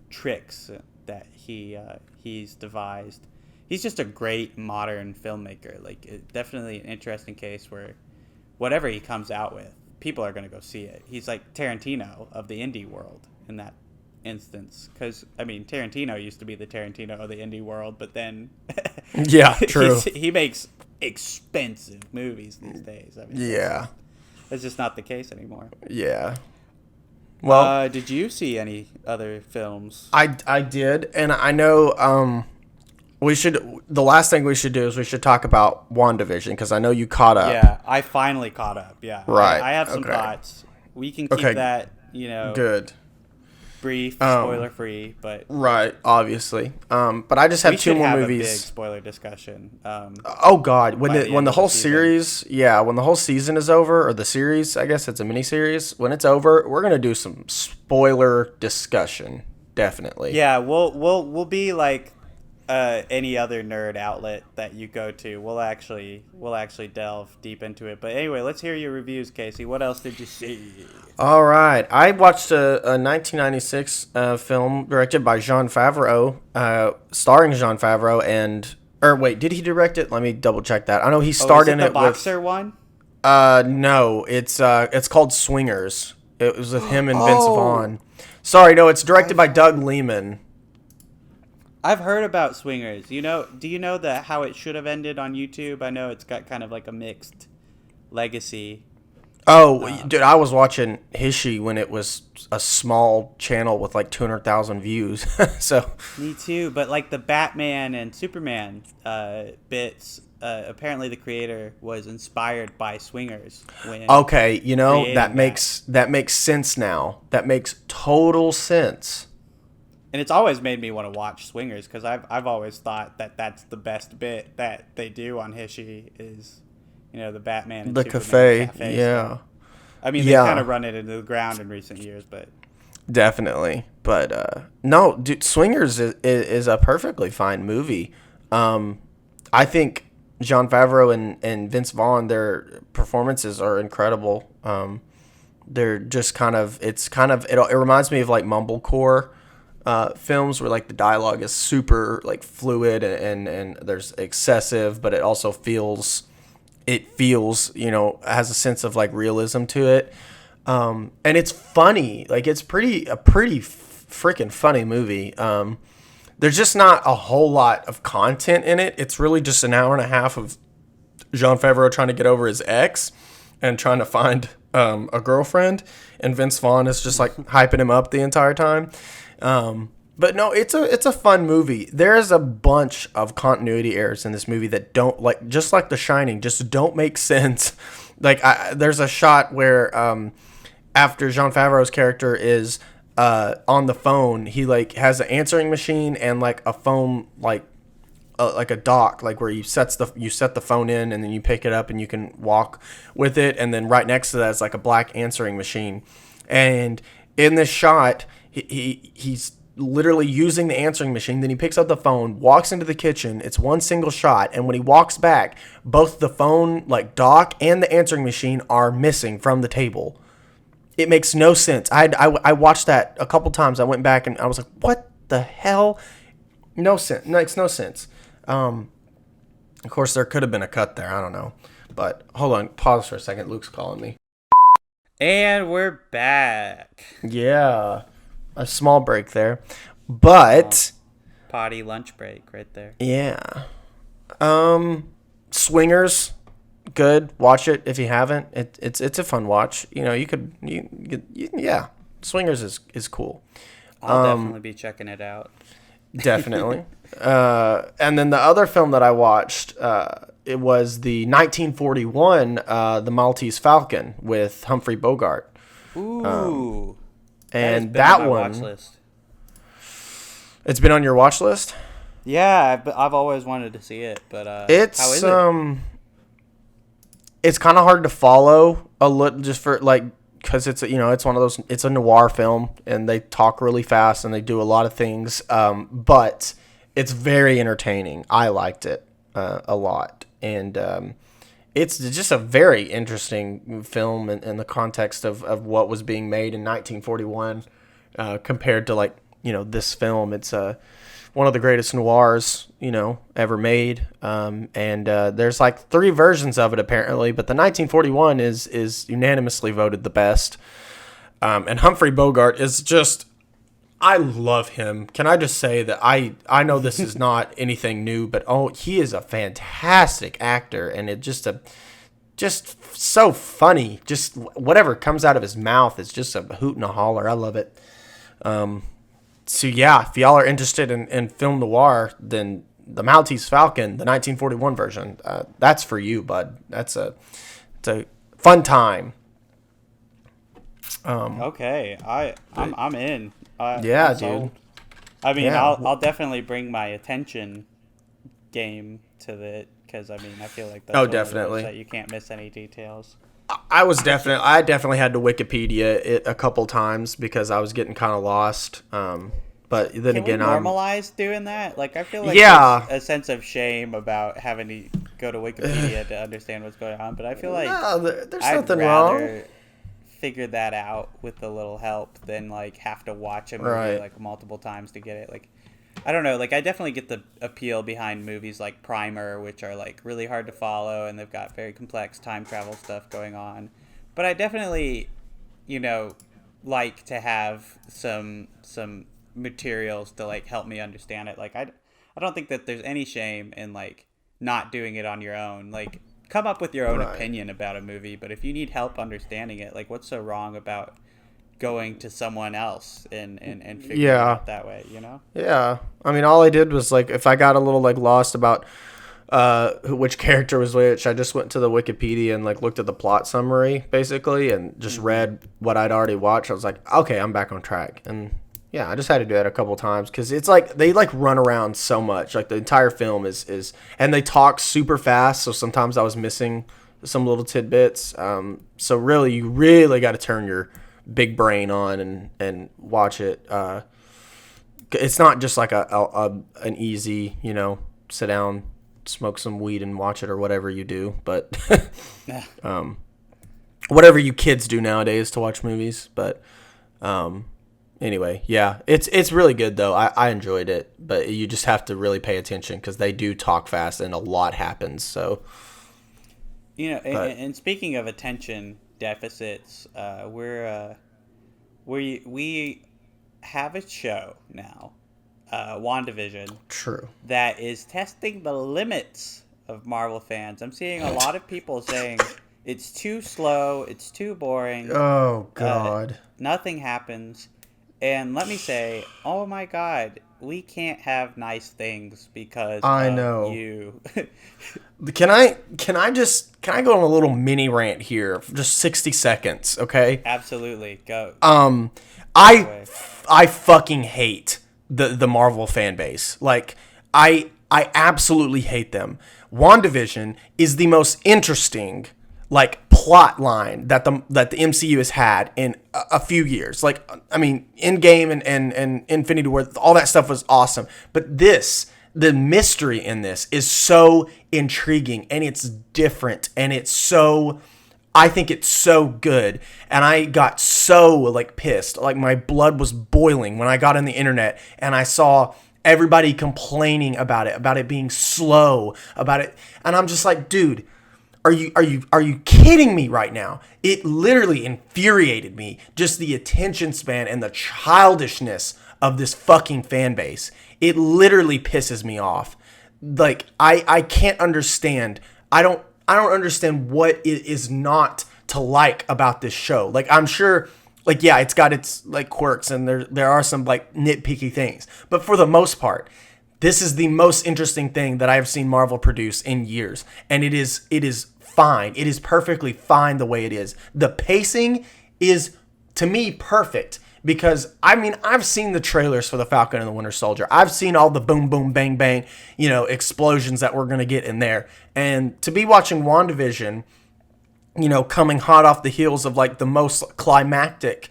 tricks that he's devised. He's just a great modern filmmaker. Like, definitely an interesting case where whatever he comes out with, people are going to go see it. He's like Tarantino of the indie world in that instance. Because, I mean, Tarantino used to be the Tarantino of the indie world, but then... yeah, true. He makes expensive movies these days. I mean, that's just not the case anymore. Yeah. Well... did you see any other films? I did, and I know... the last thing we should do is we should talk about WandaVision, because I know you caught up. Yeah, I finally caught up, yeah. Right. I have some thoughts. We can keep that, good. Brief, spoiler-free, but... Right, obviously. But I just have 2 more movies. We should have a big spoiler discussion. Oh, God. When the whole series... Yeah, when the whole season is over, or the series, I guess it's a mini-series. When it's over, we're going to do some spoiler discussion. Definitely. Yeah, we'll be like... any other nerd outlet that you go to, we'll actually delve deep into it. But anyway, let's hear your reviews, Casey. What else did you see? All right, I watched a 1996 film directed by Jon Favreau, starring Jon Favreau, did he direct it? Let me double check that. I know he starred in it with the boxer one. No, it's called Swingers. It was with him and Vince Vaughn. Sorry, no, it's directed by Doug Liman. I've heard about Swingers. Do you know that how it should have ended on YouTube? I know it's got kind of like a mixed legacy. Oh, dude, I was watching Hishi when it was a small channel with like 200,000 views. So Me too, but like the Batman and Superman bits, apparently the creator was inspired by Swingers. okay, that creating makes sense now. That makes total sense. And it's always made me want to watch Swingers because I've always thought that that's the best bit that they do on Hishi is, the Batman and The Superman cafe, yeah. stuff. I mean, Yeah. they kind of run it into the ground in recent years, but Definitely. But no, dude, Swingers is a perfectly fine movie. I think Jon Favreau and Vince Vaughn, their performances are incredible. They're just it reminds me of like mumblecore films where like the dialogue is super like fluid and there's excessive, but it also feels has a sense of like realism to it. And it's funny, like it's a pretty freaking funny movie. There's just not a whole lot of content in it. It's really just an hour and a half of Jon Favreau trying to get over his ex and trying to find a girlfriend, and Vince Vaughn is just like hyping him up the entire time. But no, it's a fun movie. There's a bunch of continuity errors in this movie that don't, like, just like The Shining, just don't make sense. Like there's a shot where after Jon Favreau's character is on the phone, he like has an answering machine and like a phone like a dock, like where you set the phone in and then you pick it up and you can walk with it, and then right next to that is like a black answering machine. And in this shot, he's literally using the answering machine. Then he picks up the phone, walks into the kitchen. It's one single shot, and when he walks back, both the phone like dock and the answering machine are missing from the table. It makes no sense. I watched that a couple times. I went back and I was like, what the hell? No sense. Makes no sense. Of course, there could have been a cut there. I don't know. But hold on. Pause for a second. Luke's calling me. And we're back. Yeah. A small break there. But Potty lunch break right there. yeah. Swingers, good. Watch it if you haven't. It's a fun watch. Yeah. Swingers is cool. I'll definitely be checking it out. Definitely. And then the other film that I watched, it was the 1941 The Maltese Falcon with Humphrey Bogart. Ooh. And that that one. one, Watch list. it's been on your watch list? Yeah, I've always wanted to see it, but how is It's it? It's kind of hard to follow a little, just for like, because it's it's one of those, it's a noir film and they talk really fast and they do a lot of things, but it's very entertaining. I liked it a lot, and it's just a very interesting film in the context of what was being made in 1941 compared to like this film. It's one of the greatest noirs ever made, and there's like 3 versions of it apparently, but the 1941 is unanimously voted the best. And Humphrey Bogart is just, I love him. Can I just say that I know this is not anything new, but he is a fantastic actor, and it just so funny. Just whatever comes out of his mouth is just a hoot and a holler. I love it. So yeah, if y'all are interested in film noir, then the Maltese Falcon, the 1941 version, that's for you, bud. It's a fun time. Okay, I'm in. Yeah, I'm sold. dude. I mean, Yeah. I'll definitely bring my attention game to it because I feel like that's Oh, one of those definitely. that you can't miss any details. I definitely had to Wikipedia it a couple times because I was getting kind of lost. But then Can again, we normalize doing that? Like, I feel like Yeah. there's a sense of shame about having to go to Wikipedia to understand what's going on. But I feel like there's I'd nothing rather wrong. figure that out with a little help than like have to watch a movie Right. like multiple times to get it. Like, I don't know. Like, I definitely get the appeal behind movies like Primer, which are like really hard to follow and they've got very complex time travel stuff going on. But I definitely, like to have some materials to like help me understand it. Like I don't think that there's any shame in like not doing it on your own. Like come up with your own Right. opinion about a movie, but if you need help understanding it, like what's so wrong about going to someone else and figuring it Yeah. out that way, you know? Yeah. I mean, all I did was like, if I got a little like lost about which character was which, I just went to the Wikipedia and like looked at the plot summary basically and just read what I'd already watched. I was like, okay, I'm back on track. And yeah, I just had to do that a couple times because it's like they like run around so much. Like the entire film is and they talk super fast. So sometimes I was missing some little tidbits. So really, you really got to turn your big brain on and watch it. It's not just like an easy, sit down, smoke some weed and watch it or whatever you do, but Yeah. whatever you kids do nowadays to watch movies. But anyway, yeah, it's really good though. I enjoyed it, but you just have to really pay attention because they do talk fast and a lot happens. So You know, But- and speaking of attention deficits, we have a show now, WandaVision, true. that is testing the limits of Marvel fans. I'm seeing a lot of people saying it's too slow, it's too boring, Oh God. nothing happens. And let me say, oh my God, we can't have nice things because I of know. you. Can I go on a little mini rant here for just 60 seconds, okay? Absolutely, go. I fucking hate the Marvel fan base. Like I absolutely hate them. WandaVision is the most interesting like plot line that the MCU has had in a few years. Like I mean, Endgame and Infinity War, all that stuff was awesome. But the mystery in this is so intriguing and it's different and I think it's so good. And I got so like pissed. Like my blood was boiling when I got on the internet and I saw everybody complaining about it being slow, about it. And I'm just like, dude, are you kidding me right now? It literally infuriated me, just the attention span and the childishness of this fucking fan base. It literally pisses me off. Like I can't understand. I don't understand what it is not to like about this show. Like I'm sure like yeah, it's got its like quirks and there are some like nitpicky things. But for the most part, this is the most interesting thing that I have seen Marvel produce in years. And it is fine. It is perfectly fine the way it is. The pacing is, to me, perfect. Because, I mean, I've seen the trailers for The Falcon and the Winter Soldier. I've seen all the boom, boom, bang, bang, explosions that we're going to get in there. And to be watching WandaVision, coming hot off the heels of, like, the most climactic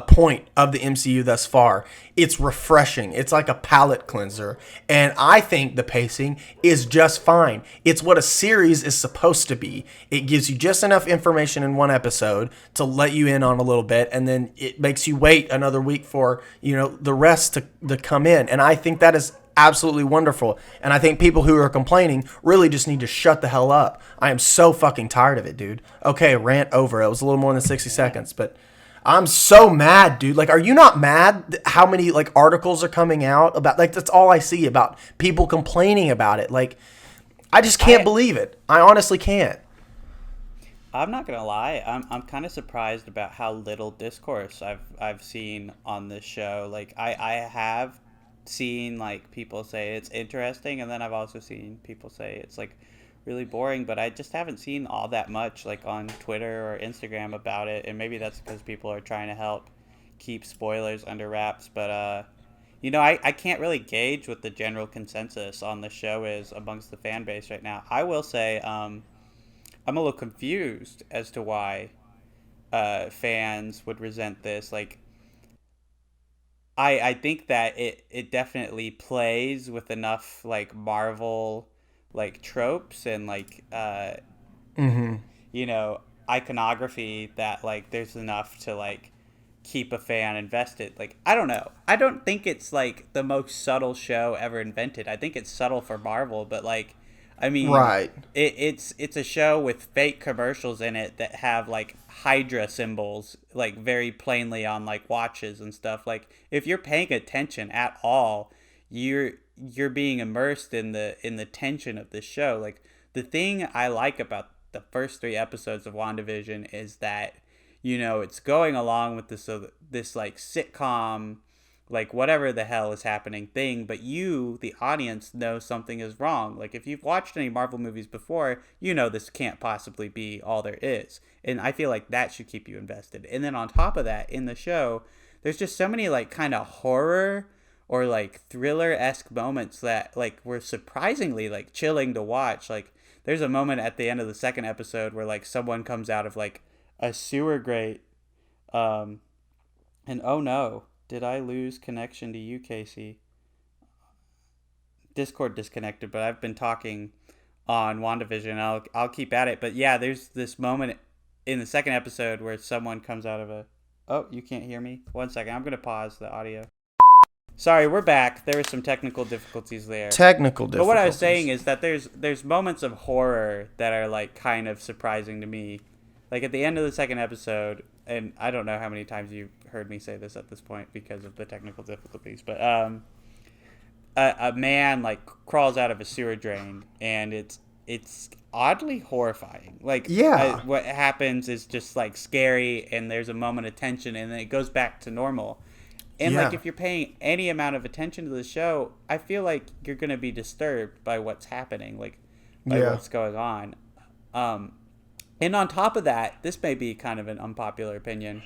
point of the MCU thus far. It's refreshing. It's like a palate cleanser. And I think the pacing is just fine. It's what a series is supposed to be. It gives you just enough information in one episode to let you in on a little bit, and then it makes you wait another week for, the rest to come in. And I think that is absolutely wonderful. And I think people who are complaining really just need to shut the hell up. I am so fucking tired of it, dude. Okay, rant over. It was a little more than 60 seconds, but I'm so mad, dude. Like, are you not mad how many, like, articles are coming out about, like, that's all I see about people complaining about it. Like, I just can't believe it. I honestly can't. I'm not gonna lie. I'm kind of surprised about how little discourse I've seen on this show. Like, I have seen, like, people say it's interesting, and then I've also seen people say it's, like, really boring, but I just haven't seen all that much like on Twitter or Instagram about it, and maybe that's because people are trying to help keep spoilers under wraps. But I can't really gauge what the general consensus on the show is amongst the fan base right now. I will say I'm a little confused as to why fans would resent this. Like I think that it definitely plays with enough like Marvel like tropes and like iconography that like there's enough to like keep a fan invested. Like I don't know, I don't think it's like the most subtle show ever invented. I think it's subtle for Marvel, but like I mean, Right. it's a show with fake commercials in it that have like Hydra symbols like very plainly on like watches and stuff. Like if you're paying attention at all, you're being immersed in the tension of this show. Like the thing I like about the first 3 episodes of WandaVision is that it's going along with this like sitcom, like whatever the hell is happening thing, but you, the audience, know something is wrong. Like if you've watched any Marvel movies before, this can't possibly be all there is. And I feel like that should keep you invested. And then on top of that, in the show, there's just so many like kind of horror or like thriller-esque moments that like were surprisingly like chilling to watch. Like there's a moment at the end of the 2nd episode where like someone comes out of like a sewer grate, and oh no, did I lose connection to you, Casey? Discord disconnected, but I've been talking on WandaVision. I'll keep at it. But yeah, there's this moment in the 2nd episode where someone comes out of a... Oh, you can't hear me? 1 second. I'm going to pause the audio. Sorry, we're back. There were some technical difficulties there. But what I was saying is that there's moments of horror that are like kind of surprising to me. Like at the end of the 2nd episode, and I don't know how many times you've heard me say this at this point because of the technical difficulties, but a man like crawls out of a sewer drain, and it's oddly horrifying. Like what happens is just like scary, and there's a moment of tension, and then it goes back to normal. And like if you're paying any amount of attention to the show, I feel like you're gonna be disturbed by what's happening, like by what's going on. And on top of that, this may be kind of an unpopular opinion.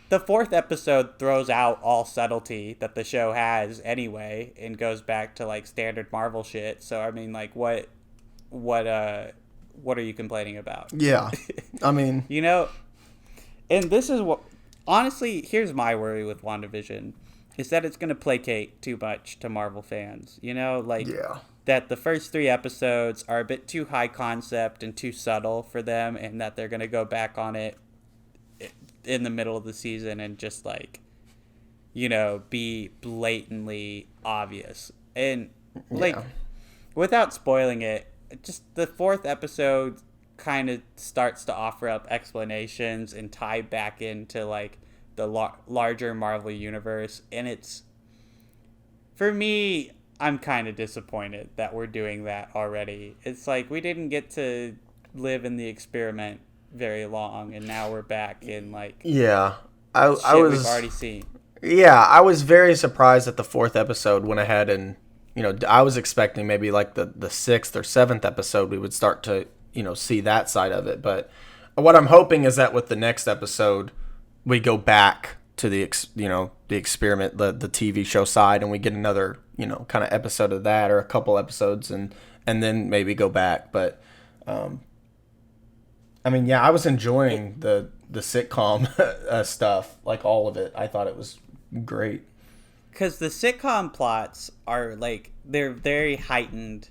The 4th episode throws out all subtlety that the show has anyway, and goes back to like standard Marvel shit. So I mean, like, what are you complaining about? Yeah, I mean, and this is what, honestly, here's my worry with WandaVision, is that it's gonna placate too much to Marvel fans. That the first 3 episodes are a bit too high concept and too subtle for them, and that they're going to go back on it in the middle of the season and just like, be blatantly obvious. And like, without spoiling it, just the 4th episode kind of starts to offer up explanations and tie back into like the larger Marvel universe. And it's, for me, I'm kind of disappointed that we're doing that already. It's like we didn't get to live in the experiment very long, and now we're back in like I was we've already seen. Yeah, I was very surprised that the 4th episode went ahead and I was expecting maybe like the 6th or 7th episode we would start to see that side of it. But what I'm hoping is that with the next episode we go back to the experiment, the TV show side, and we get another kind of episode of that, or a couple episodes, and then maybe go back. But I mean, I was enjoying the sitcom stuff, like all of it. I thought it was great because the sitcom plots are like, they're very heightened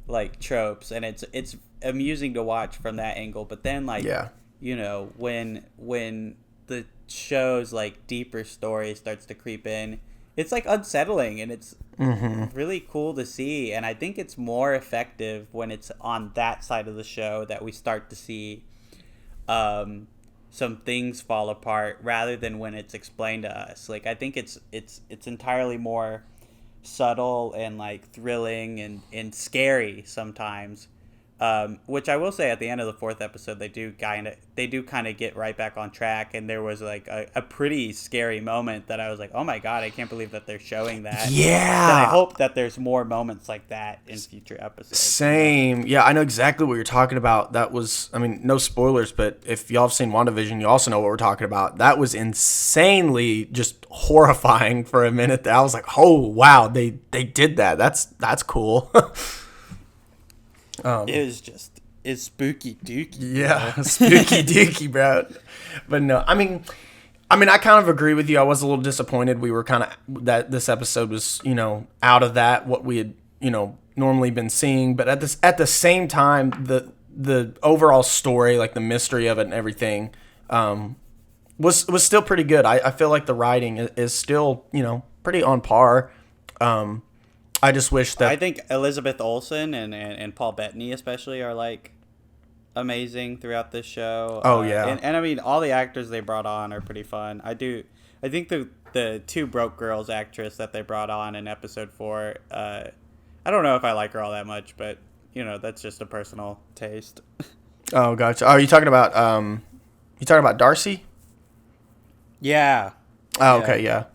like tropes, and it's amusing to watch from that angle. But then like when the show's like deeper story starts to creep in, it's like unsettling, and it's really cool to see. And I think it's more effective when it's on that side of the show that we start to see some things fall apart, rather than when it's explained to us. Like I think it's entirely more subtle and like thrilling and scary sometimes. Which I will say, at the end of the 4th episode, they do kind of get right back on track, and there was like a pretty scary moment that I was like, oh my god, I can't believe that they're showing that. Yeah. And I hope that there's more moments like that in future episodes. Same. Yeah, I know exactly what you're talking about. That was, I mean, no spoilers, but if y'all have seen WandaVision, you also know what we're talking about. That was insanely just horrifying for a minute. I was like, oh wow, they did that. That's cool. It's spooky dooky. Yeah, spooky dooky, bro. But no, I mean, I kind of agree with you. I was a little disappointed. We were kind of, that this episode was, out of that, what we had, normally been seeing. But at the same time, the overall story, like the mystery of it and everything, was still pretty good. I feel like the writing is still, pretty on par. I just wish that I think Elizabeth Olsen and Paul Bettany especially are like amazing throughout this show. Oh, yeah. And I mean all the actors they brought on are pretty fun. I think the two broke girls actress that they brought on in episode 4, I don't know if I like her all that much, but that's just a personal taste. Oh, gotcha. Oh, you talking about Darcy? Yeah. Oh, okay, yeah.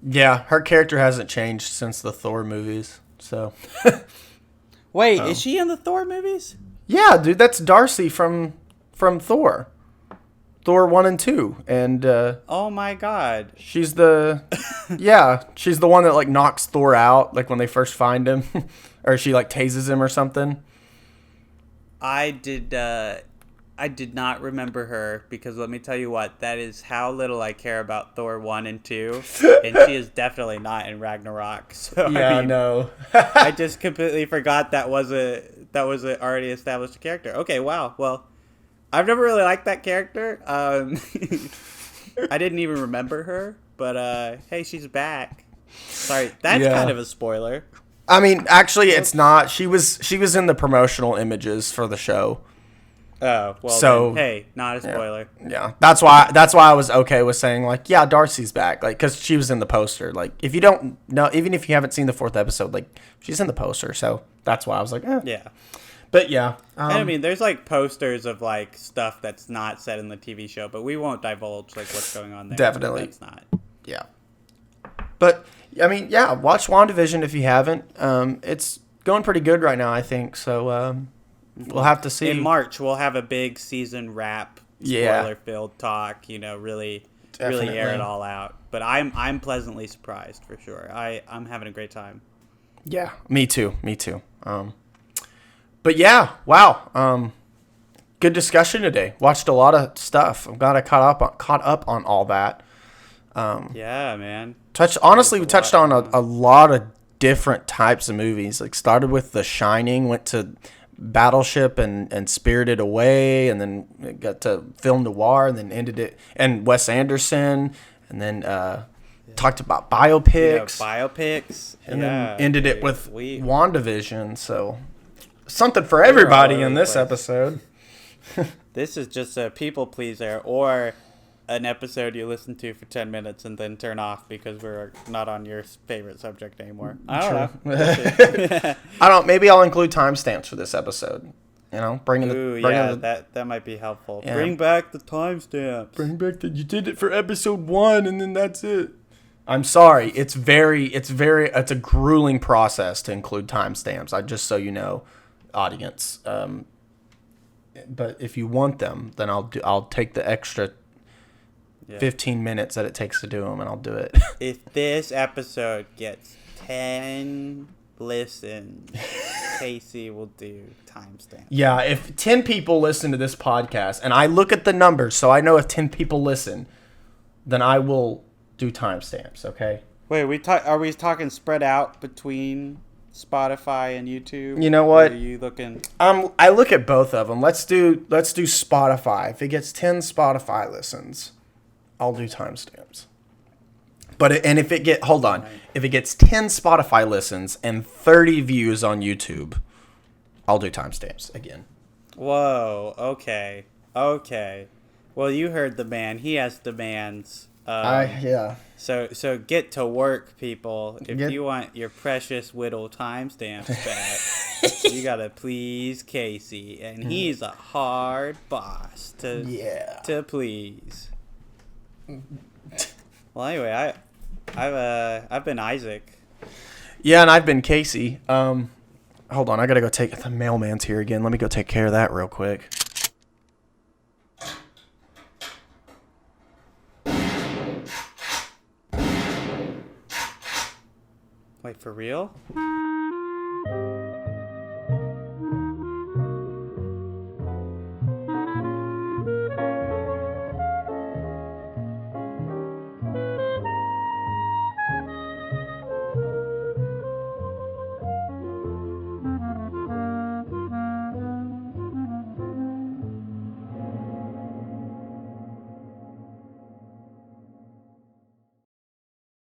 Yeah, her character hasn't changed since the Thor movies. So. Wait, is she in the Thor movies? Yeah, dude, that's Darcy from Thor. Thor 1 and 2, and Oh my god. she's the she's the one that like knocks Thor out like when they first find him, or she like tases him or something. I did not remember her, because let me tell you what, that is how little I care about Thor 1 and 2, and she is definitely not in Ragnarok. So Yeah, I mean, no. I just completely forgot that was a already established character. Okay, wow. Well, I've never really liked that character. I didn't even remember her, but hey, she's back. Sorry, that's Yeah. kind of a spoiler. I mean, actually, it's not. She was in the promotional images for the show. Oh, well, So- then, hey, not a spoiler. Yeah, that's why I was okay with saying like, yeah, Darcy's back, like, because she was in the poster. Like, if you don't know, even if you haven't seen the 4th episode, like, she's in the poster, so that's why I was like, eh. Yeah. But yeah, And I mean, there's like posters of like stuff that's not said in the TV show, but we won't divulge like what's going on there. Definitely. That's not. yeah. But I mean, yeah, watch WandaVision if you haven't. It's going pretty good right now, I think. So we'll have to see. In March, we'll have a big season wrap, Yeah. spoiler-filled talk. Really Definitely. air it all out. But I'm pleasantly surprised for sure. I'm having a great time. Yeah, me too. But yeah, wow. Good discussion today. Watched a lot of stuff. I'm glad I caught up on all that. Yeah, man. We touched on a lot of different types of movies. Like, started with The Shining, went to Battleship and Spirited Away, and then it got to film noir, and then ended it, and Wes Anderson, and then talked about biopics, And then ended it with WandaVision. So something for everybody in this episode. This is just a people pleaser, or an episode you listen to for 10 minutes and then turn off because we're not on your favorite subject anymore. I don't know. I don't. Maybe I'll include timestamps for this episode. Bringing that might be helpful. Yeah. Bring back the timestamps. Bring back you did it for episode 1 and then that's it. I'm sorry. It's a grueling process to include timestamps. Just so you know, audience. But if you want them, then I'll take the extra 15 minutes that it takes to do them, and I'll do it. If this episode gets 10 listens, Casey will do timestamps. Yeah, if 10 people listen to this podcast, and I look at the numbers so I know if 10 people listen, then I will do timestamps, okay? Wait, are we talking spread out between Spotify and YouTube? You know what? Or are you looking? I look at both of them. Let's do Spotify. If it gets 10 Spotify listens, I'll do timestamps. If it gets 10 Spotify listens and 30 views on YouTube, I'll do timestamps again. Whoa. Okay. Well, you heard the man. He has demands. Yeah. So get to work, people. If you want your precious whittle timestamps back, you gotta please Casey, and he's a hard boss to please. Well, anyway, I've been Isaac. Yeah, and I've been Casey. Hold on, I gotta go take the mailman's here again. Let me go take care of that real quick. Wait, for real?